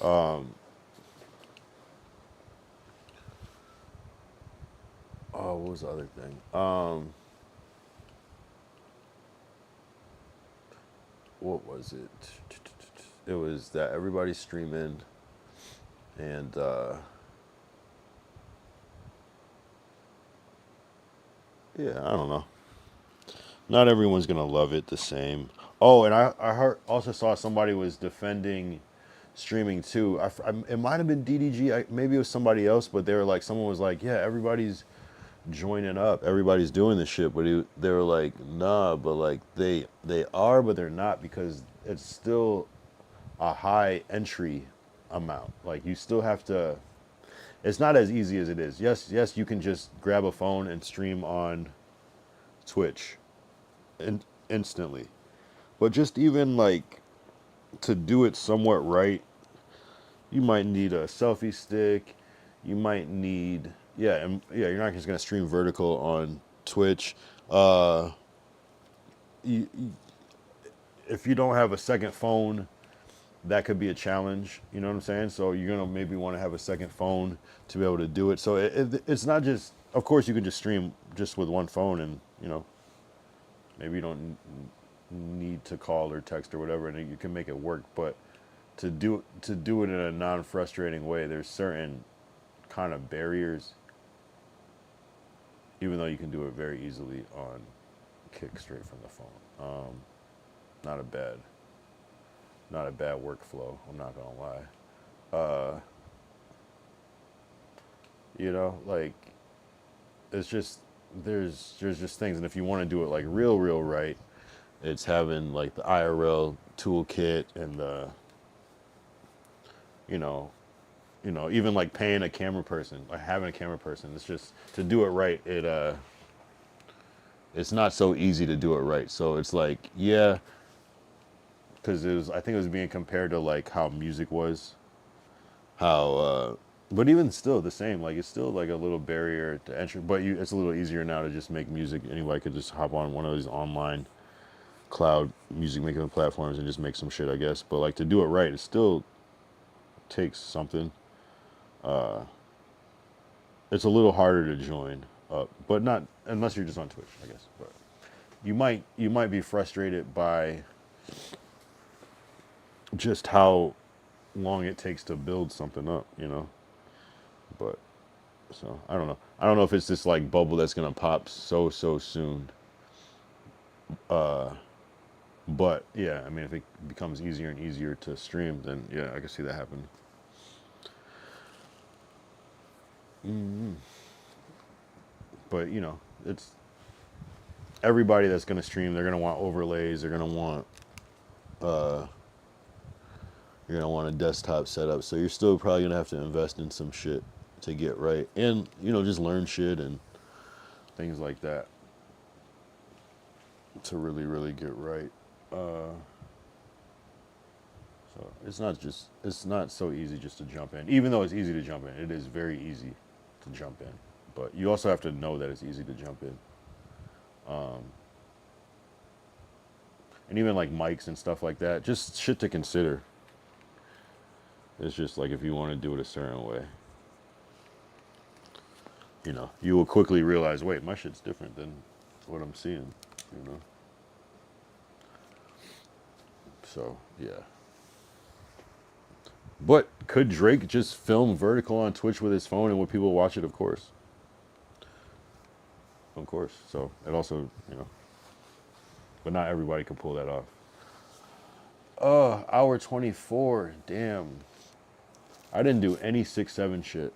Oh, what was the other thing? What was it? It was that everybody's streaming, and yeah, I don't know. Not everyone's gonna love it the same. Oh, and I heard, also saw somebody was defending streaming too. It might have been DDG. Maybe it was somebody else, but they were like, someone was like, yeah, everybody's joining up, everybody's doing this shit, but they were like, nah, but like they are, but they're not, because it's still a high entry amount. Like you still have to. It's not as easy as it is. Yes, you can just grab a phone and stream on Twitch, instantly. But just even like to do it somewhat right, you might need a selfie stick. You might need, yeah, and yeah. You're not just gonna stream vertical on Twitch. Uh, if you don't have a second phone, that could be a challenge. You know what I'm saying? So you're gonna maybe want to have a second phone to be able to do it. So it's not just. Of course, you can just stream just with one phone, and maybe you don't need to call or text or whatever, and you can make it work. But to do it in a non-frustrating way, there's certain kind of barriers, even though you can do it very easily on Kick straight from the phone. Not a bad, not a bad workflow. I'm not gonna lie. Like it's just there's just things, and if you want to do it like real right, it's having like the IRL toolkit and the you know even like paying a camera person, like having a camera person. It's just to do it right. It's not so easy to do it right. So it's like, yeah, because I think it was being compared to like how music was, how but even still the same, like it's still like a little barrier to entry, but it's a little easier now to just make music. Anybody could just hop on one of these online cloud music making platforms and just make some shit, I guess. But like to do it right, it still takes something. It's a little harder to join up, but not unless you're just on Twitch, I guess. But you might be frustrated by just how long it takes to build something up. But so I don't know. I don't know if it's this like bubble that's gonna pop so soon. But yeah, I mean, if it becomes easier and easier to stream, then yeah, I can see that happen. But it's everybody that's gonna stream. They're gonna want overlays. You're gonna want a desktop setup. So you're still probably gonna have to invest in some shit to get right, and just learn shit and things like that to really get right. So it's not so easy just to jump in. Even though it's easy to jump in, it is very easy to jump in. But you also have to know that it's easy to jump in. And even like mics and stuff like that, just shit to consider. It's just like if you want to do it a certain way, you will quickly realize, wait, my shit's different than what I'm seeing. So yeah. But could Drake just film vertical on Twitch with his phone and would people watch it? Of course. Of course. So it also. But not everybody can pull that off. Hour 24. Damn. I didn't do any 6-7 shit.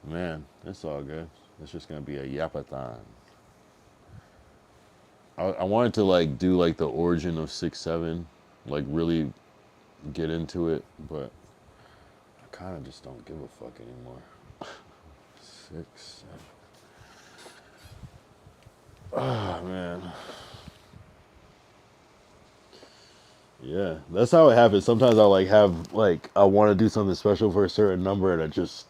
Man, it's all good. It's just gonna be a yapathon. I wanted to like do like the origin of 6-7, like really get into it, but I kind of just don't give a fuck anymore. 6-7. Oh man. Yeah, that's how it happens. Sometimes I like have like I want to do something special for a certain number, and I just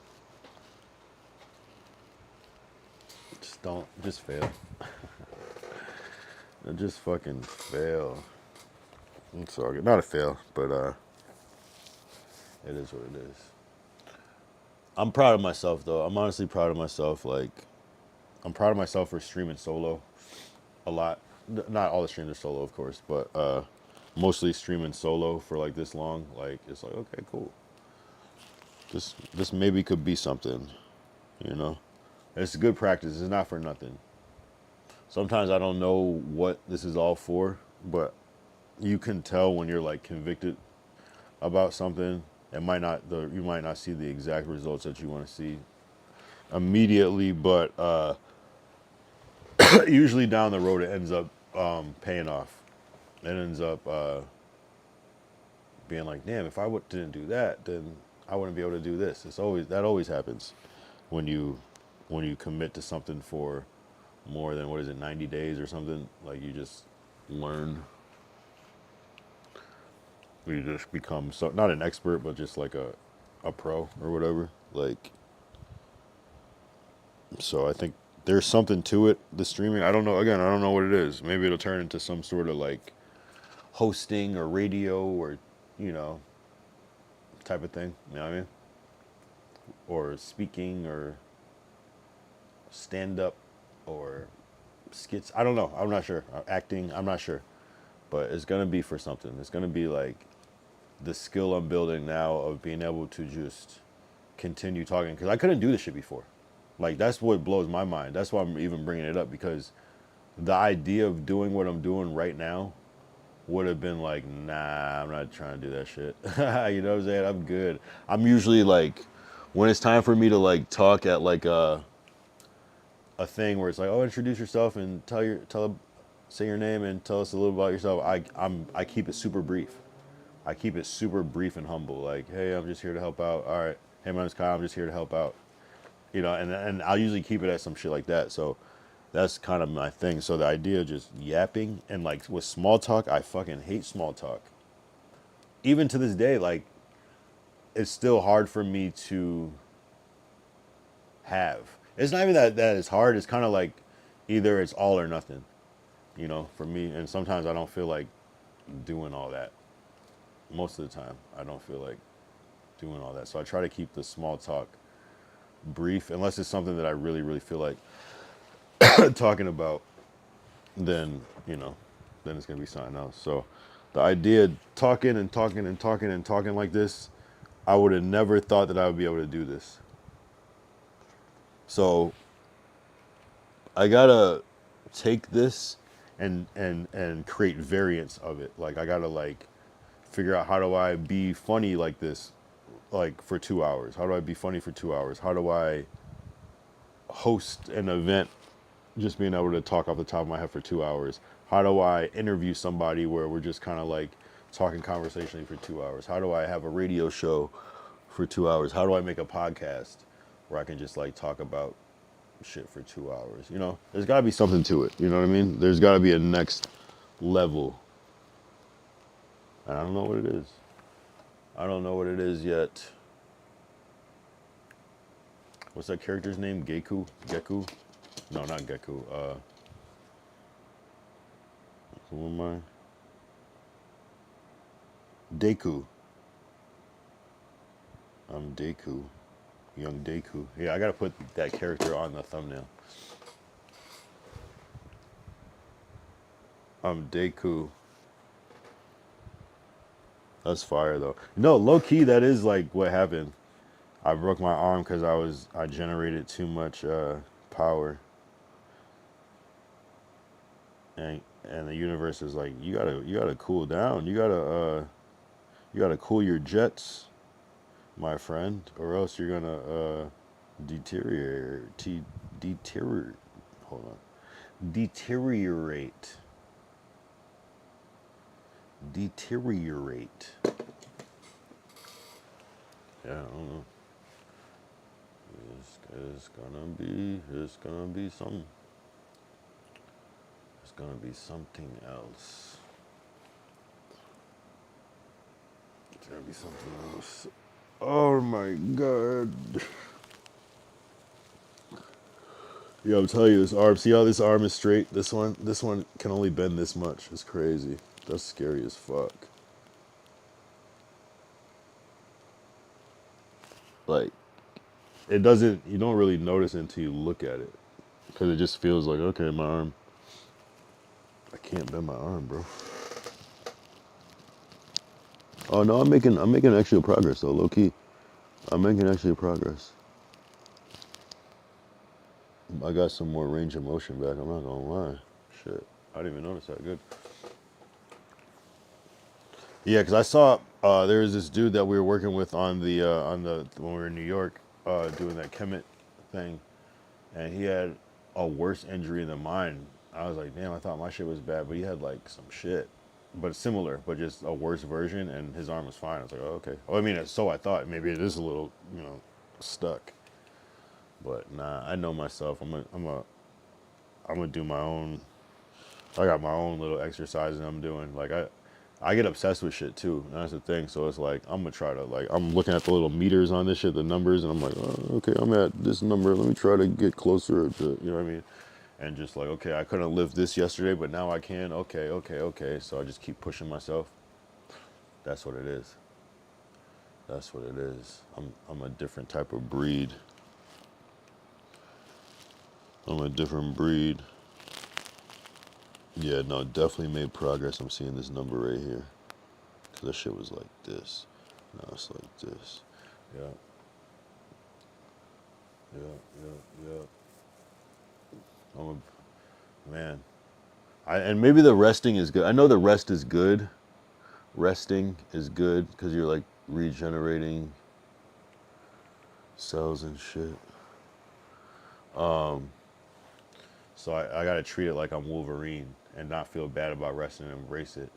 don't fail. I just fucking fail. It's all good. Not a fail, but it is what it is. I'm proud of myself though. I'm honestly proud of myself. Like, I'm proud of myself for streaming solo a lot. Not all the streams are solo, of course, but mostly streaming solo for like this long. Like, it's like, okay, cool. This maybe could be something, you know. It's good practice. It's not for nothing. Sometimes I don't know what this is all for, but you can tell when you're like convicted about something. You might not see the exact results that you want to see immediately, but usually down the road it ends up paying off. It ends up being like, damn, if I didn't do that, then I wouldn't be able to do this. That always happens when you commit to something for more than, what is it, 90 days or something. Like, you just learn. You just become not an expert, but just like a pro or whatever. Like, so I think there's something to it. The streaming, I don't know. Again, I don't know what it is. Maybe it'll turn into some sort of like hosting or radio or, you know, type of thing. You know what I mean? Or speaking or stand up or skits. I don't know. I'm not sure. Acting. I'm not sure. But it's gonna be for something. It's gonna be like the skill I'm building now of being able to just continue talking, because I couldn't do this shit before. Like, that's what blows my mind. That's why I'm even bringing it up, because the idea of doing what I'm doing right now would have been like, nah, I'm not trying to do that shit. You know what I'm saying? I'm good. I'm usually like, when it's time for me to like talk at like a thing where it's like, oh, introduce yourself and say your name and tell us a little about yourself. I keep it super brief. I keep it super brief and humble. Like, hey, I'm just here to help out. All right. Hey, my name's Kyle. I'm just here to help out. You know, and I'll usually keep it at some shit like that. So that's kind of my thing. So the idea of just yapping and like with small talk, I fucking hate small talk. Even to this day, like, it's still hard for me to have. It's not even that it's hard. It's kind of like either it's all or nothing, you know, for me. And sometimes I don't feel like doing all that. Most of the time, I don't feel like doing all that. So I try to keep the small talk brief, unless it's something that I really, really feel like talking about. Then, you know, then it's gonna be something else. So the idea of talking and talking and talking and talking like this, I would have never thought that I would be able to do this. So I gotta take this and create variants of it. Like, I gotta like figure out, how do I be funny like this, like for 2 hours? How do I be funny for 2 hours? How do I host an event just being able to talk off the top of my head for 2 hours? How do I interview somebody where we're just kind of like talking conversationally for 2 hours? How do I have a radio show for 2 hours? How do I make a podcast where I can just like talk about shit for 2 hours? You know, there's got to be something to it. You know what I mean? There's got to be a next level. And I don't know what it is. I don't know what it is yet. What's that character's name? Geku? Geku? No, not Geku. Who am I? Deku. I'm Deku. Young Deku. Yeah, I gotta put that character on the thumbnail. I'm Deku. That's fire though. No, low key, that is like what happened. I broke my arm because I generated too much power, and the universe is like, you gotta cool down. You gotta cool your jets, my friend, or else you're gonna deteriorate. Deteriorate. Hold on. Deteriorate. Deteriorate. Yeah, I don't know. It's gonna be something. It's gonna be something else. It's gonna be something else. Oh my god. Yeah, I'm telling you, this arm. See how this arm is straight? This one can only bend this much. It's crazy. That's scary as fuck. Like, it doesn't, you don't really notice it until you look at it. Because it just feels like, okay, my arm. I can't bend my arm, bro. Oh no, I'm making actual progress though, low key. I'm making actual progress. I got some more range of motion back, I'm not gonna lie. Shit, I didn't even notice that, good. Yeah, because I saw there was this dude that we were working with on the when we were in New York doing that Kemet thing, and he had a worse injury than mine. I was like, damn, I thought my shit was bad, but he had like some shit, but similar, but just a worse version, and his arm was fine. I was like, oh, okay. Oh, I mean, so I thought maybe it is a little, stuck, but nah. I know myself. I'm gonna do my own. I got my own little exercises I'm doing. Like I get obsessed with shit too. And that's the thing. So it's like I'm gonna try to like I'm looking at the little meters on this shit, the numbers, and I'm like, oh, okay, I'm at this number. Let me try to get closer to, you know what I mean? And just like, okay, I couldn't lift this yesterday, but now I can. Okay, okay, okay. So I just keep pushing myself. That's what it is. That's what it is. I'm a different type of breed. I'm a different breed. Yeah, no, definitely made progress. I'm seeing this number right here. Cause that shit was like this. Now it's like this. Yeah. Yeah. Man. And maybe the resting is good. I know the rest is good. Resting is good because you're like regenerating cells and shit. So I gotta treat it like I'm Wolverine and not feel bad about resting and embrace it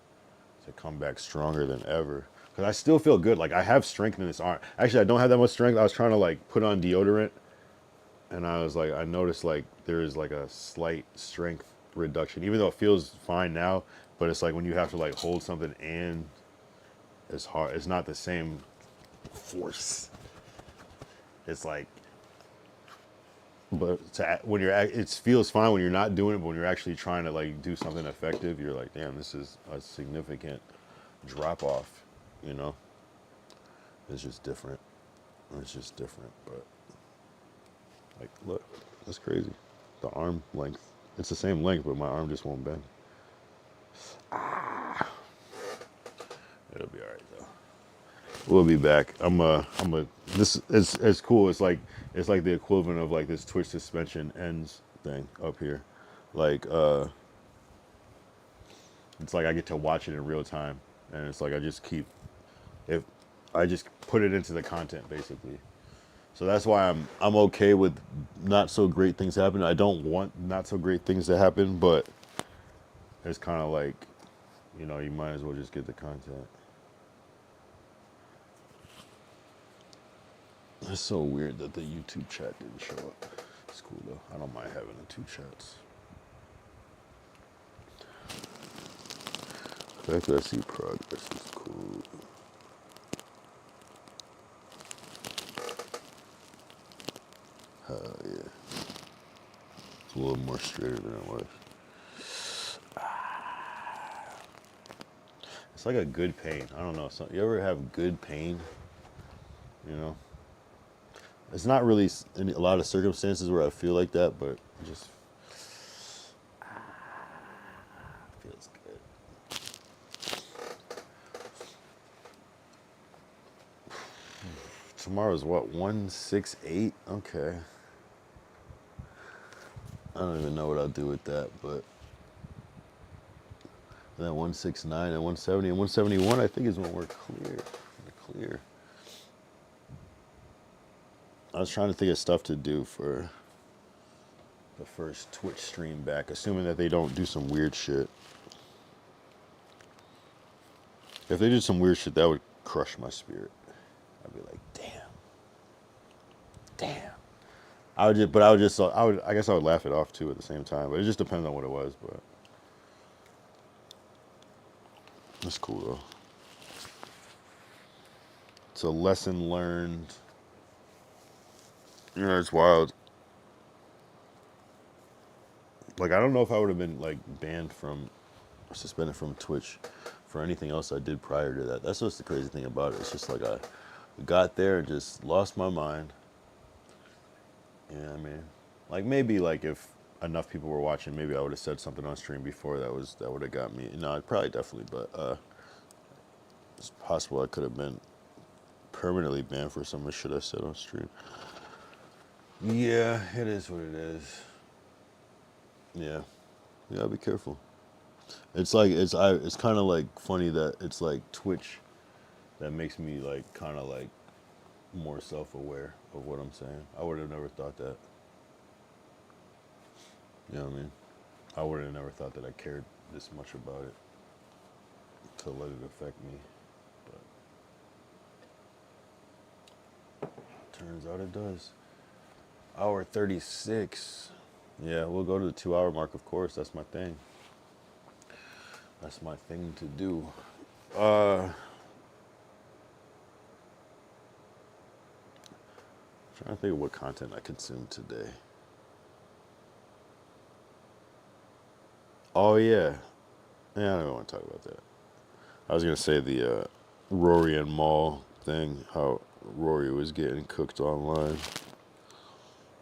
to come back stronger than ever. Because I still feel good. Like I have strength in this arm. Actually, I don't have that much strength. I was trying to like put on deodorant, and I was like, I noticed like there is like a slight strength reduction, even though it feels fine now. But it's like when you have to like hold something and it's hard. It's not the same force. It's like, but when you're, it feels fine when you're not doing it. But when you're actually trying to like do something effective, you're like, damn, this is a significant drop off. You know, it's just different. It's just different. But like, look, that's crazy. The arm length. It's the same length, but my arm just won't bend. It'll be all right though. We'll be back. This is it's cool. It's like the equivalent of like this Twitch suspension ends thing up here. Like it's like I get to watch it in real time, and it's like I just keep if I just put it into the content basically. So that's why I'm okay with not so great things happening. I don't want not so great things to happen, but it's kind of like, you might as well just get the content. It's so weird that the YouTube chat didn't show up. It's cool though. I don't mind having the two chats. The fact that I see progress is cool. Hell yeah. It's a little more straighter than it was. It's like a good pain. I don't know. You ever have good pain? You know? It's not really in a lot of circumstances where I feel like that, but it just feels good. Tomorrow's what, 168? Okay. I don't even know what I'll do with that, but then 169 and 170 and 171 I think is when we're clear. I was trying to think of stuff to do for the first Twitch stream back, assuming that they don't do some weird shit. If they did some weird shit, that would crush my spirit. I'd be like, damn. I guess I would laugh it off too at the same time, but it just depends on what it was, but it's cool though. It's a lesson learned. It's wild. Like, I don't know if I would have been like banned from suspended from Twitch for anything else I did prior to that. That's what's the crazy thing about it. It's just like I got there and just lost my mind. You know what I mean? Like maybe like if enough people were watching, maybe I would have said something on stream before that would have got me. No, probably definitely, but it's possible I could have been permanently banned for some of the shit I said on stream. Yeah, it is what it is. Yeah, you gotta be careful. It's like it's kind of like funny that it's like Twitch that makes me like kind of like more self-aware of what I'm saying. I would have never thought that. You know what I mean? I would have never thought that I cared this much about it to let it affect me. But turns out it does. Hour 36. Yeah, we'll go to the 2 hour mark, of course. That's my thing. That's my thing to do. Trying to think of what content I consumed today. Oh yeah. Yeah, I don't want to talk about that. I was gonna say the Rory and Maul thing, how Rory was getting cooked online.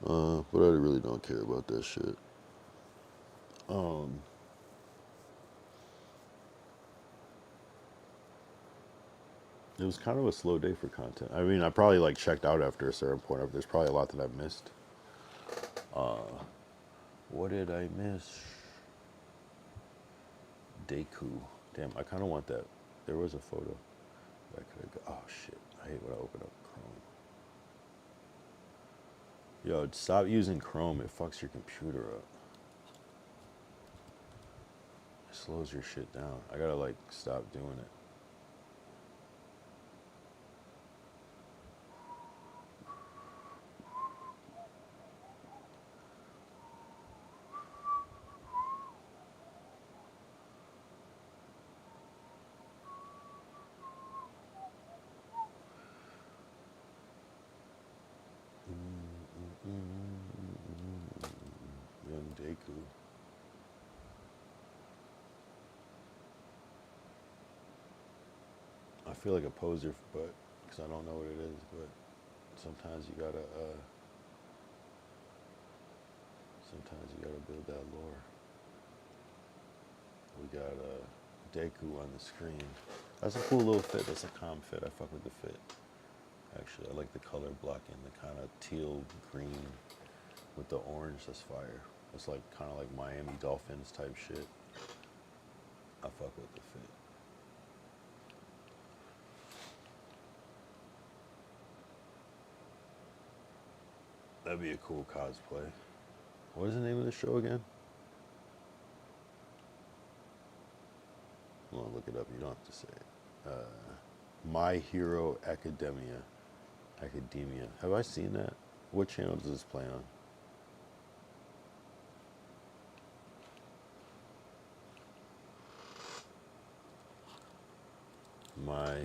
But I really don't care about that shit. It was kind of a slow day for content. I mean, I probably like checked out after a certain point. There's probably a lot that I missed. What did I miss? Deku. Damn, I kind of want that. There was a photo that could have. Oh shit! I hate when I open up Chrome. Yo, stop using Chrome. It fucks your computer up. It slows your shit down. I gotta like stop doing it. Young Deku. I feel like a poser, but because I don't know what it is, but sometimes you gotta build that lore. We got Deku on the screen. That's a cool little fit. That's a calm fit. I fuck with the fit. Actually, I like the color blocking, the kind of teal green with the orange. That's fire. It's like kind of like Miami Dolphins type shit. I fuck with the fit. That'd be a cool cosplay. What is the name of the show again? I'm gonna look it up. You don't have to say it. My Hero Academia. Academia. Have I seen that? What channel does this play on? My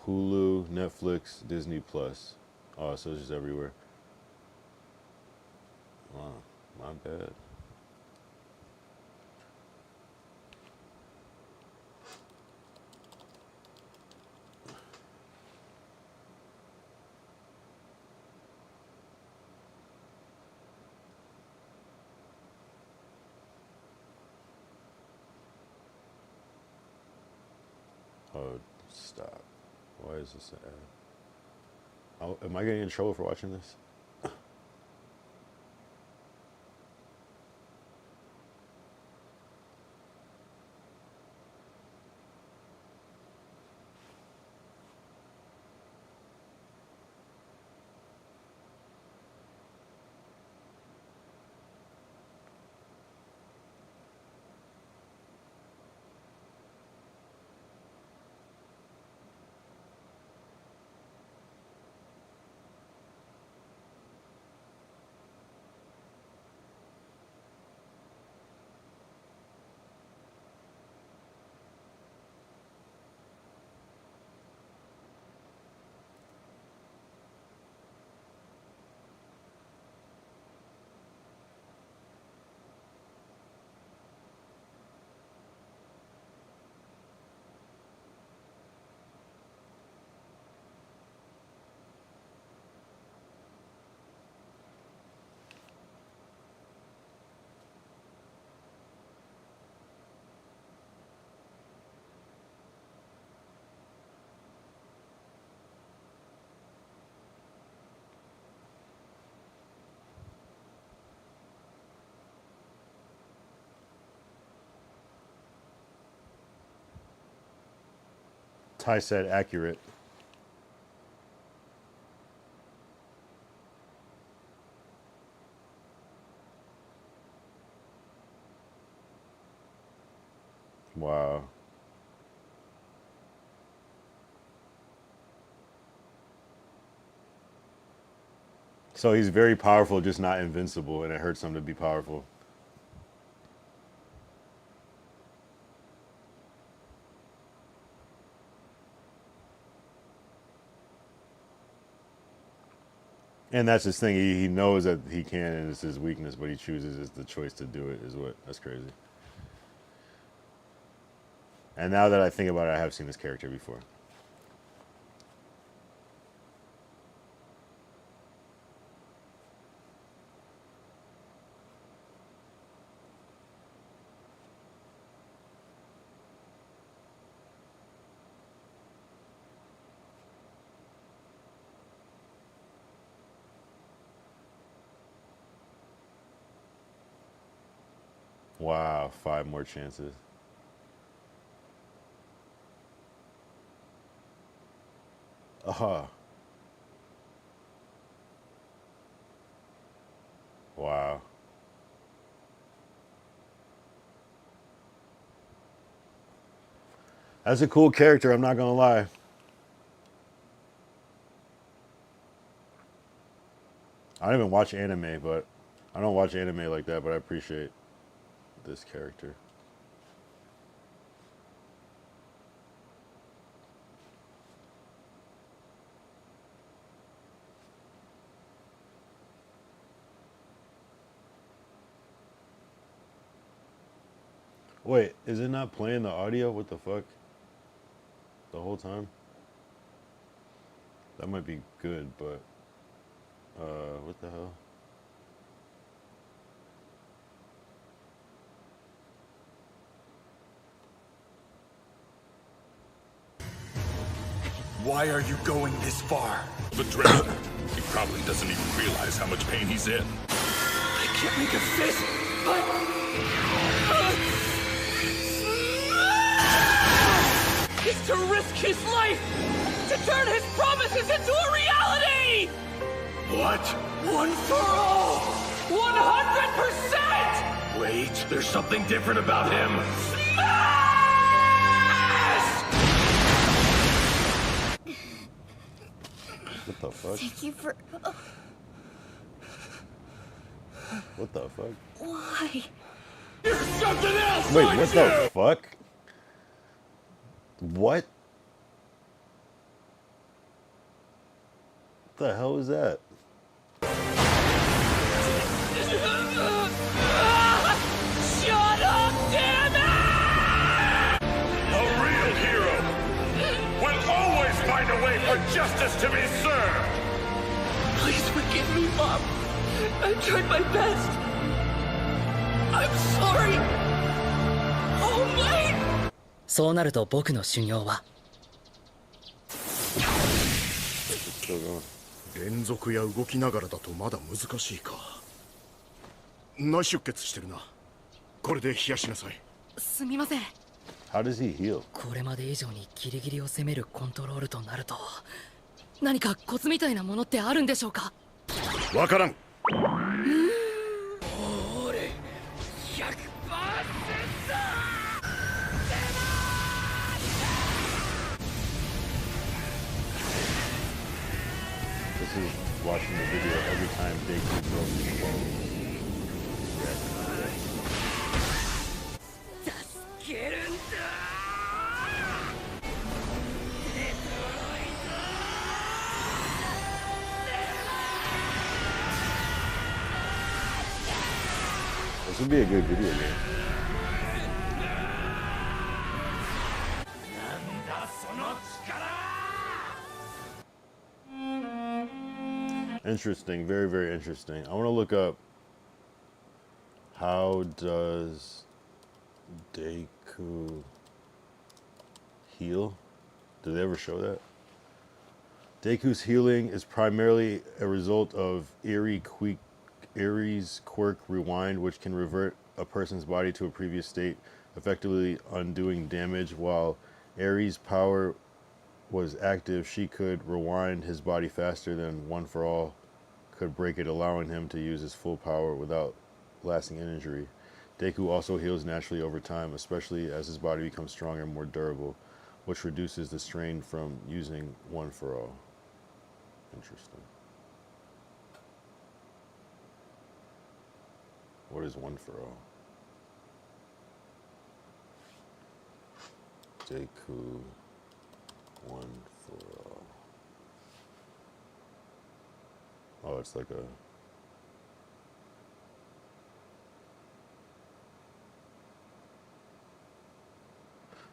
Hulu, Netflix, Disney Plus. Oh, so it's just everywhere. Wow, my bad. Oh, stop. Why is this an ad? Oh, am I getting in trouble for watching this? Ty said accurate. Wow. So he's very powerful, just not invincible, and it hurts him to be powerful. And that's his thing. He knows that he can, and it's his weakness, but he chooses it's the choice to do it. Is what that's crazy. And now that I think about it, I have seen this character before. Wow, 5 more chances. Wow. That's a cool character, I'm not gonna lie. I don't even watch anime, but I don't watch anime like that, but I appreciate this character. Wait, is it not playing the audio? What the fuck? The whole time? That might be good, but what the hell? Why are you going this far? The dragon. He probably doesn't even realize how much pain he's in. I can't make a fist, but... is to risk his life to turn his promises into a reality! What? Once for all! 100%! Wait, there's something different about him. What the fuck? Thank you for... What the fuck? Why? There's something else! Wait, what the fuck? What? What the hell is that? Shut up, damn it! A real hero will always find a way for justice to be served. Please forgive me, Mom. I tried my best. I'm sorry. All night. そうなると僕の修行は Still going. 連続や動きながらだとまだ難しいか。内出血してるな。これで冷やしなさい。すみません。 How does he heal? これまで以上にギリギリを攻めるコントロールとなると何かコツみたいなものってあるんでしょうか。わからん。俺100%。This is watching the video every time Deku broke his phone. 助けるんだ。 This would be a good video game. Interesting, very, very interesting. I want to look up how does Deku heal? Did they ever show that? Deku's healing is primarily a result of Erie's quirk rewind, which can revert a person's body to a previous state, effectively undoing damage, while Erie's power was active, she could rewind his body faster than One for All could break it, allowing him to use his full power without lasting injury. Deku also heals naturally over time, especially as his body becomes stronger and more durable, which reduces the strain from using One for All. Interesting. What is One for All? Deku, One for All. Oh, it's like a...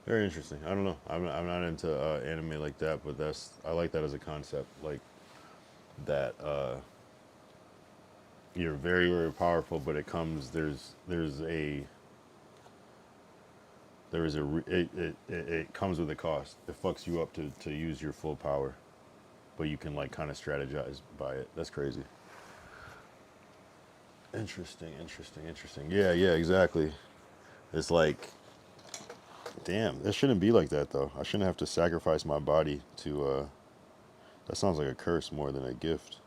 Very interesting. I don't know. I'm not into anime like that, but I like that as a concept. Like that you're very, very powerful, but it comes it comes with a cost. It fucks you up to use your full power, but you can like kind of strategize by it. That's crazy. Interesting. Yeah, exactly. It's like, damn, it shouldn't be like that though. I shouldn't have to sacrifice my body to that sounds like a curse more than a gift.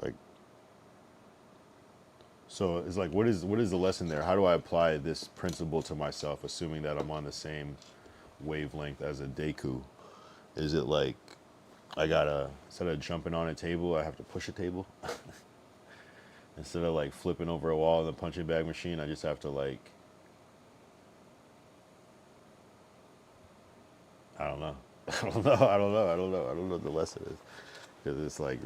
Like, so it's like, what is the lesson there? How do I apply this principle to myself, assuming that I'm on the same wavelength as a Deku? Is it like I gotta, instead of jumping on a table, I have to push a table? Instead of like flipping over a wall in the punching bag machine, I just have to like, I don't know. I don't know what the lesson is. Because it's like,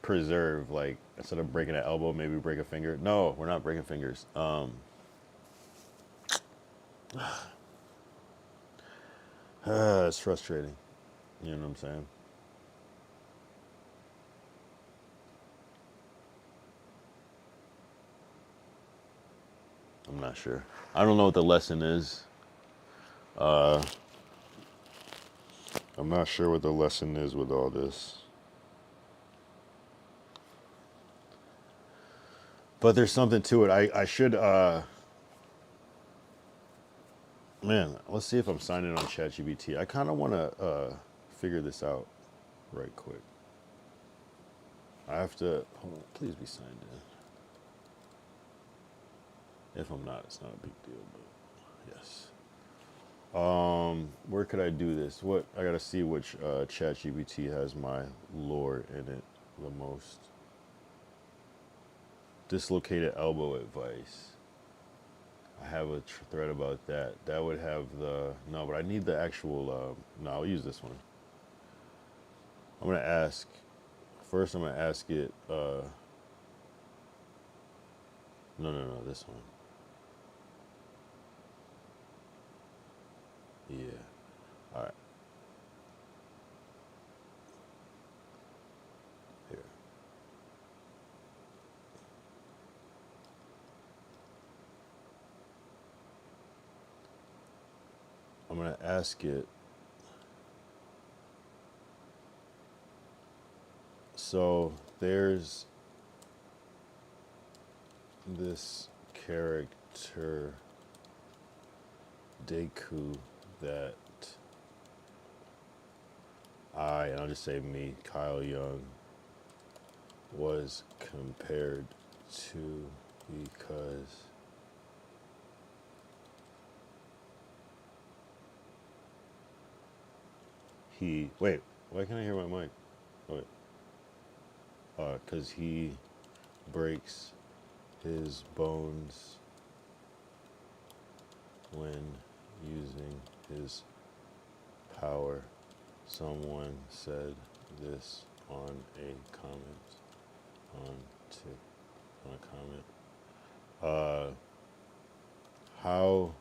preserve, like, instead of breaking an elbow, maybe break a finger. No, we're not breaking fingers. It's frustrating. You know what I'm saying? I'm not sure. I don't know what the lesson is. I'm not sure what the lesson is with all this. But there's something to it. I should, man, let's see if I'm signed in on ChatGPT. I kind of want to figure this out right quick. I have to, hold on, please be signed in. If I'm not, it's not a big deal, but yes. Where could I do this? What, I gotta see which ChatGPT has my lore in it the most. Dislocated elbow advice. I have a thread about that. That would have the, no, but I need the actual, no, I'll use this one. I'm gonna ask, first I'm gonna ask it, no, this one. Yeah, all right. Here. I'm gonna ask it. So there's this character, Deku, that and I'll just say me, Kyle Young, was compared to because he, wait, why can't I hear my mic? Wait. Because he breaks his bones when using his power. Someone said this on a comment. On a comment. How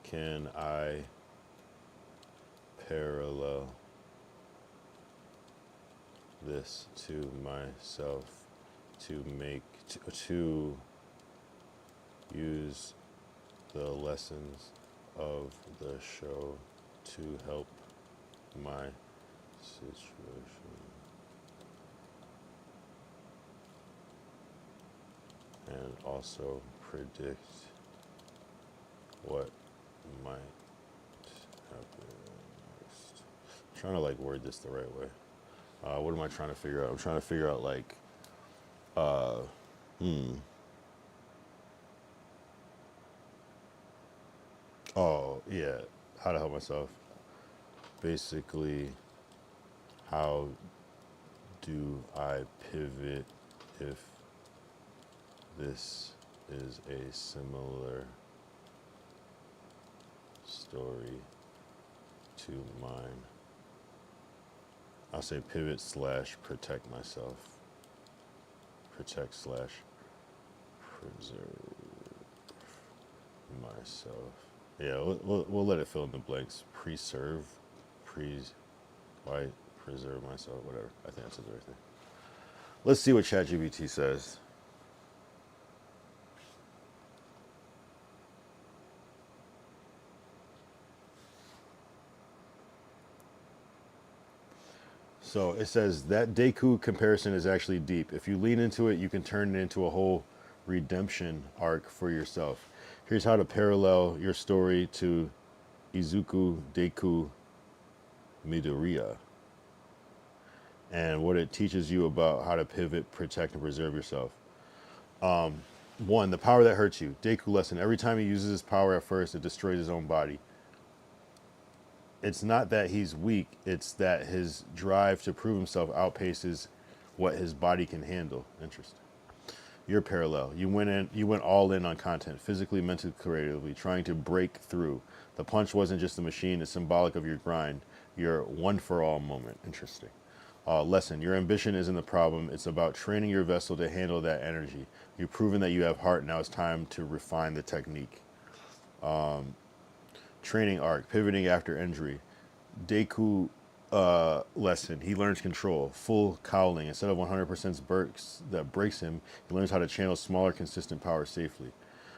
can I parallel this to myself to make to use the lessons of the show to help my situation and also predict what might happen. trying to like word this the right way. What am I trying to figure out? I'm trying to figure out like, oh yeah, how to help myself. Basically, how do I pivot if this is a similar story to mine? I'll say pivot slash protect myself. Protect slash preserve myself. Yeah, we'll let it fill in the blanks. Preserve, why preserve myself, whatever. I think that's the right thing. Let's see what ChatGPT says. So it says that Deku comparison is actually deep. If you lean into it, you can turn it into a whole redemption arc for yourself. Here's how to parallel your story to Izuku Deku Midoriya and what it teaches you about how to pivot, protect, and preserve yourself. 1, the power that hurts you. Deku lesson. Every time he uses his power at first, it destroys his own body. It's not that he's weak, it's that his drive to prove himself outpaces what his body can handle. Interesting. Your parallel. You went all in on content, physically, mentally, creatively, trying to break through. The punch wasn't just a machine, it's symbolic of your grind, your one for all moment. Interesting. Lesson. Your ambition isn't the problem, it's about training your vessel to handle that energy. You've proven that you have heart, now it's time to refine the technique. Training arc, pivoting after injury. Deku lesson, he learns control, full cowling. Instead of 100% bursts that breaks him, he learns how to channel smaller, consistent power safely.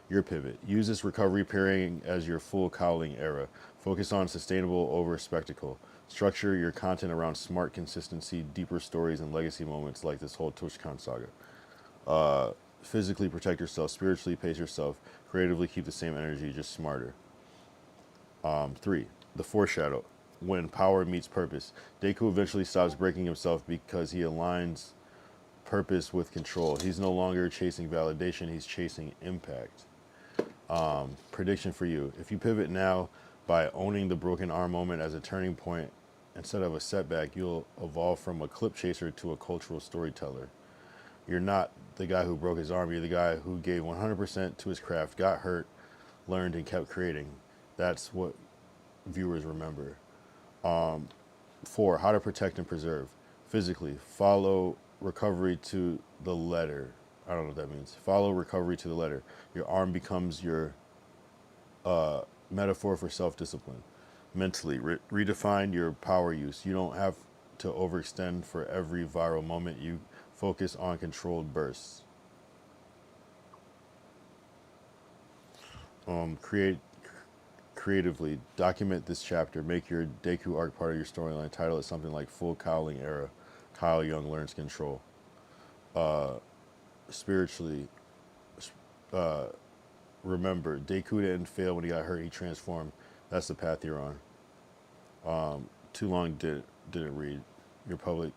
Your pivot, use this recovery period as your full cowling era. Focus on sustainable over spectacle. Structure your content around smart consistency, deeper stories, and legacy moments like this whole TwitchCon saga. Physically protect yourself, spiritually pace yourself, creatively keep the same energy, just smarter. 3, the foreshadow. When power meets purpose. Deku eventually stops breaking himself because he aligns purpose with control. He's no longer chasing validation, he's chasing impact. Prediction for you. If you pivot now by owning the broken arm moment as a turning point instead of a setback, you'll evolve from a clip chaser to a cultural storyteller. You're not the guy who broke his arm, you're the guy who gave 100% to his craft, got hurt, learned, and kept creating. That's what viewers remember. 4, how to protect and preserve. Physically, follow recovery to the letter. I don't know what that means. Follow recovery to the letter. Your arm becomes your metaphor for self-discipline. Mentally, redefine your power use. You don't have to overextend for every viral moment. You focus on controlled bursts. Creatively, document this chapter. Make your Deku arc part of your storyline. Title it something like Full Cowling Era. Kyle Young learns control. Spiritually, remember, Deku didn't fail when he got hurt. He transformed. That's the path you're on. Too long didn't read your public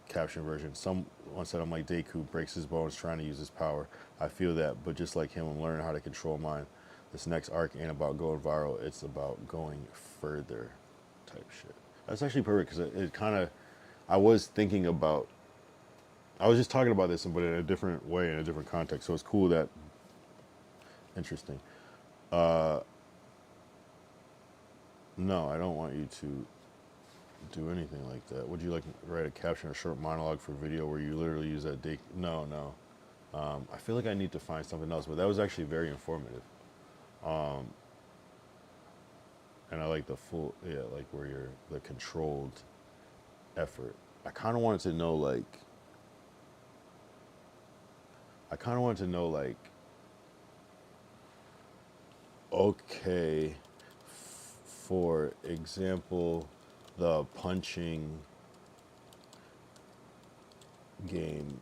caption version. Someone said, I'm like Deku, breaks his bones trying to use his power. I feel that, but just like him, I'm learning how to control mine. This next arc ain't about going viral, it's about going further type shit. That's actually perfect because it kind of, I was thinking about, I was just talking about this, but in a different way, in a different context. So it's cool that, interesting. No, I don't want you to do anything like that. Would you like to write a caption or short monologue for video where you literally use that Deku? No. I feel like I need to find something else, but that was actually very informative. And I like the full, like where you're the controlled effort. I kind of wanted to know like, okay, for example, the punching game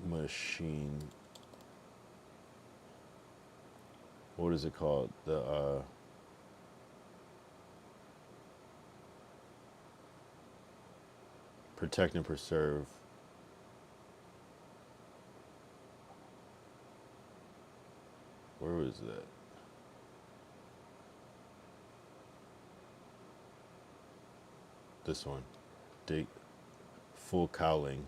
machine. What is it called? Protect and preserve. Where was that? This one. Full cowling.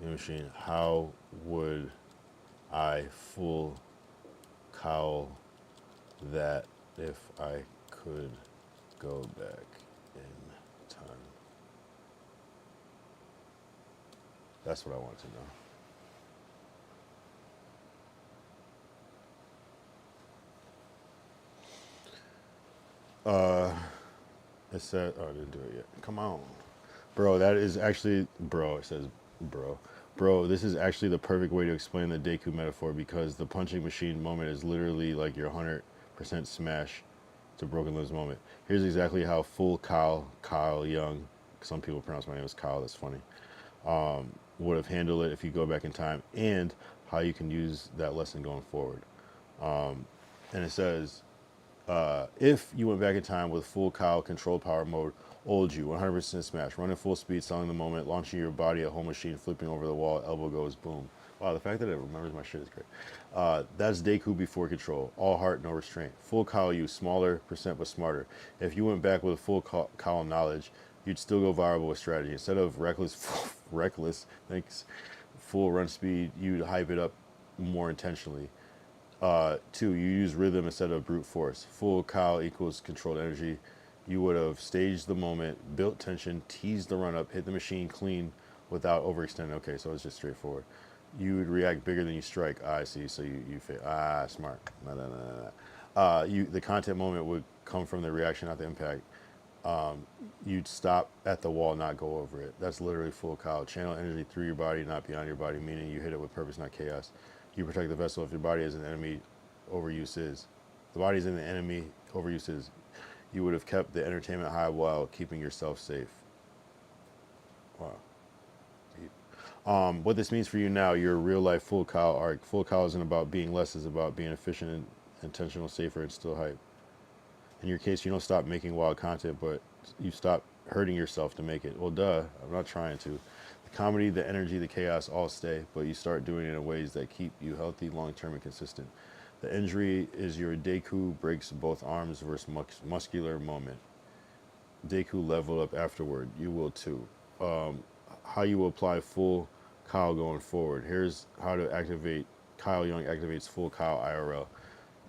New machine. How would I full cowl that if I could go back in time? That's what I want to know. It said, oh, I didn't do it yet. Come on. Bro, that is actually, bro, it says, bro. Bro, this is actually the perfect way to explain the Deku metaphor because the punching machine moment is literally like your 100% smash to Broken Limbs moment. Here's exactly how full Kyle Young, some people pronounce my name as Kyle, that's funny, would have handled it if you go back in time, and how you can use that lesson going forward. And it says, if you went back in time with full Kyle control power mode, old you, 100% smash, running full speed, selling the moment, launching your body at home machine, flipping over the wall, elbow goes, boom. Wow, the fact that it remembers my shit is great. That's Deku before control. All heart, no restraint. Full Kyle you, smaller percent but smarter. If you went back with a full Kyle knowledge, you'd still go viral with strategy. Instead of reckless, thanks, full run speed, you'd hype it up more intentionally. 2, you use rhythm instead of brute force. Full Kyle equals controlled energy. You would have staged the moment, built tension, teased the run up, hit the machine clean without overextending. Okay, so it's just straightforward. You would react bigger than you strike. I see. So you fail. Smart. The content moment would come from the reaction, not the impact. You'd stop at the wall, not go over it. That's literally full Kyle. Channel energy through your body, not beyond your body, meaning you hit it with purpose, not chaos. You protect the vessel if your body is an enemy, overuse is. The body is in the enemy, overuse is. You would have kept the entertainment high while keeping yourself safe. Wow. Deep. What this means for you now, your real life full Kyle arc. Full Kyle isn't about being less, it's about being efficient and intentional, safer, and still hype. In your case, you don't stop making wild content, but you stop hurting yourself to make it. Well, duh, I'm not trying to. The comedy, the energy, the chaos all stay, but you start doing it in ways that keep you healthy, long-term, and consistent. The injury is your Deku breaks both arms versus muscular moment. Deku leveled up afterward. You will too. How you will apply full Kyle going forward. Here's how to activate Kyle Young activates full Kyle IRL.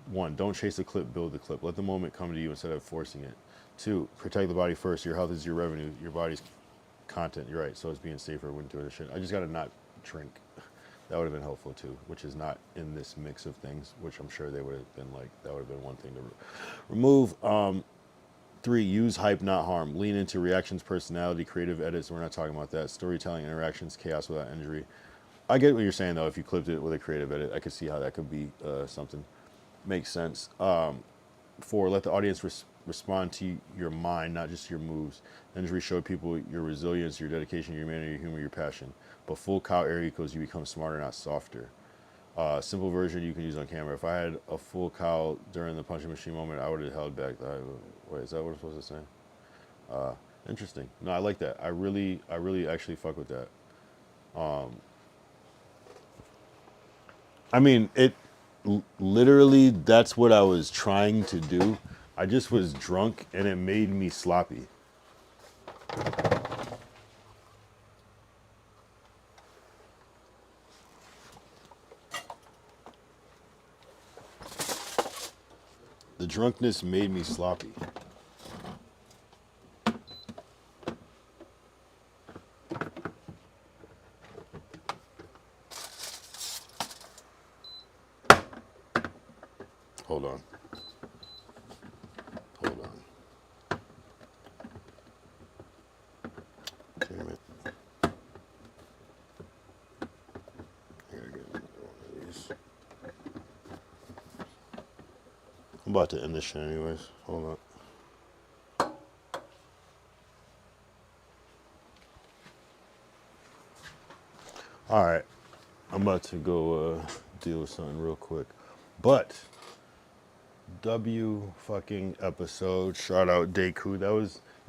1, don't chase the clip, build the clip. Let the moment come to you instead of forcing it. 2, protect the body first. Your health is your revenue. Your body's content. You're right. So it's being safer when doing this shit. I just got to not drink. That would have been helpful too, which is not in this mix of things, which I'm sure they would have been like, that would have been one thing to remove. 3, use hype, not harm. Lean into reactions, personality, creative edits. We're not talking about that. Storytelling, interactions, chaos without injury. I get what you're saying though. If you clipped it with a creative edit, I could see how that could be something. Makes sense. 4, let the audience respond to your mind, not just your moves. Injury showed people your resilience, your dedication, your humanity, your humor, your passion. But full Kyle air equals you become smarter, not softer. Simple version you can use on camera. If I had a full Kyle during the punching machine moment, I would have held back. Wait, is that what I'm supposed to say? Interesting. No, I like that. I really actually fuck with that. I mean, literally, that's what I was trying to do. I just was drunk and it made me sloppy. The drunkenness made me sloppy. Hold on. Damn it. I gotta get another one of these. I'm about to end this shit anyways. Hold on. Alright. I'm about to go deal with something real quick. But W fucking episode. Shout out Deku.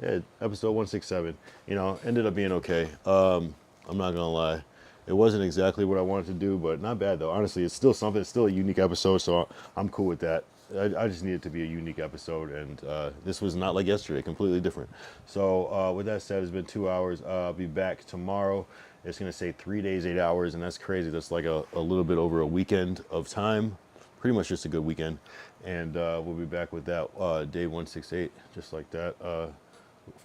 yeah, episode 167. You know, ended up being okay. I'm not gonna lie. It wasn't exactly what I wanted to do, but not bad though. Honestly, it's still something. It's still a unique episode, so I'm cool with that. I just needed to be a unique episode, and this was not like yesterday, completely different. So with that said, it's been 2 hours. I'll be back tomorrow. It's gonna say 3 days, 8 hours, and that's crazy. That's like a little bit over a weekend of time. Pretty much just a good weekend. And we'll be back with that day 168, just like that. Of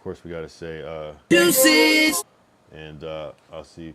course, we gotta say deuces. And I'll see you.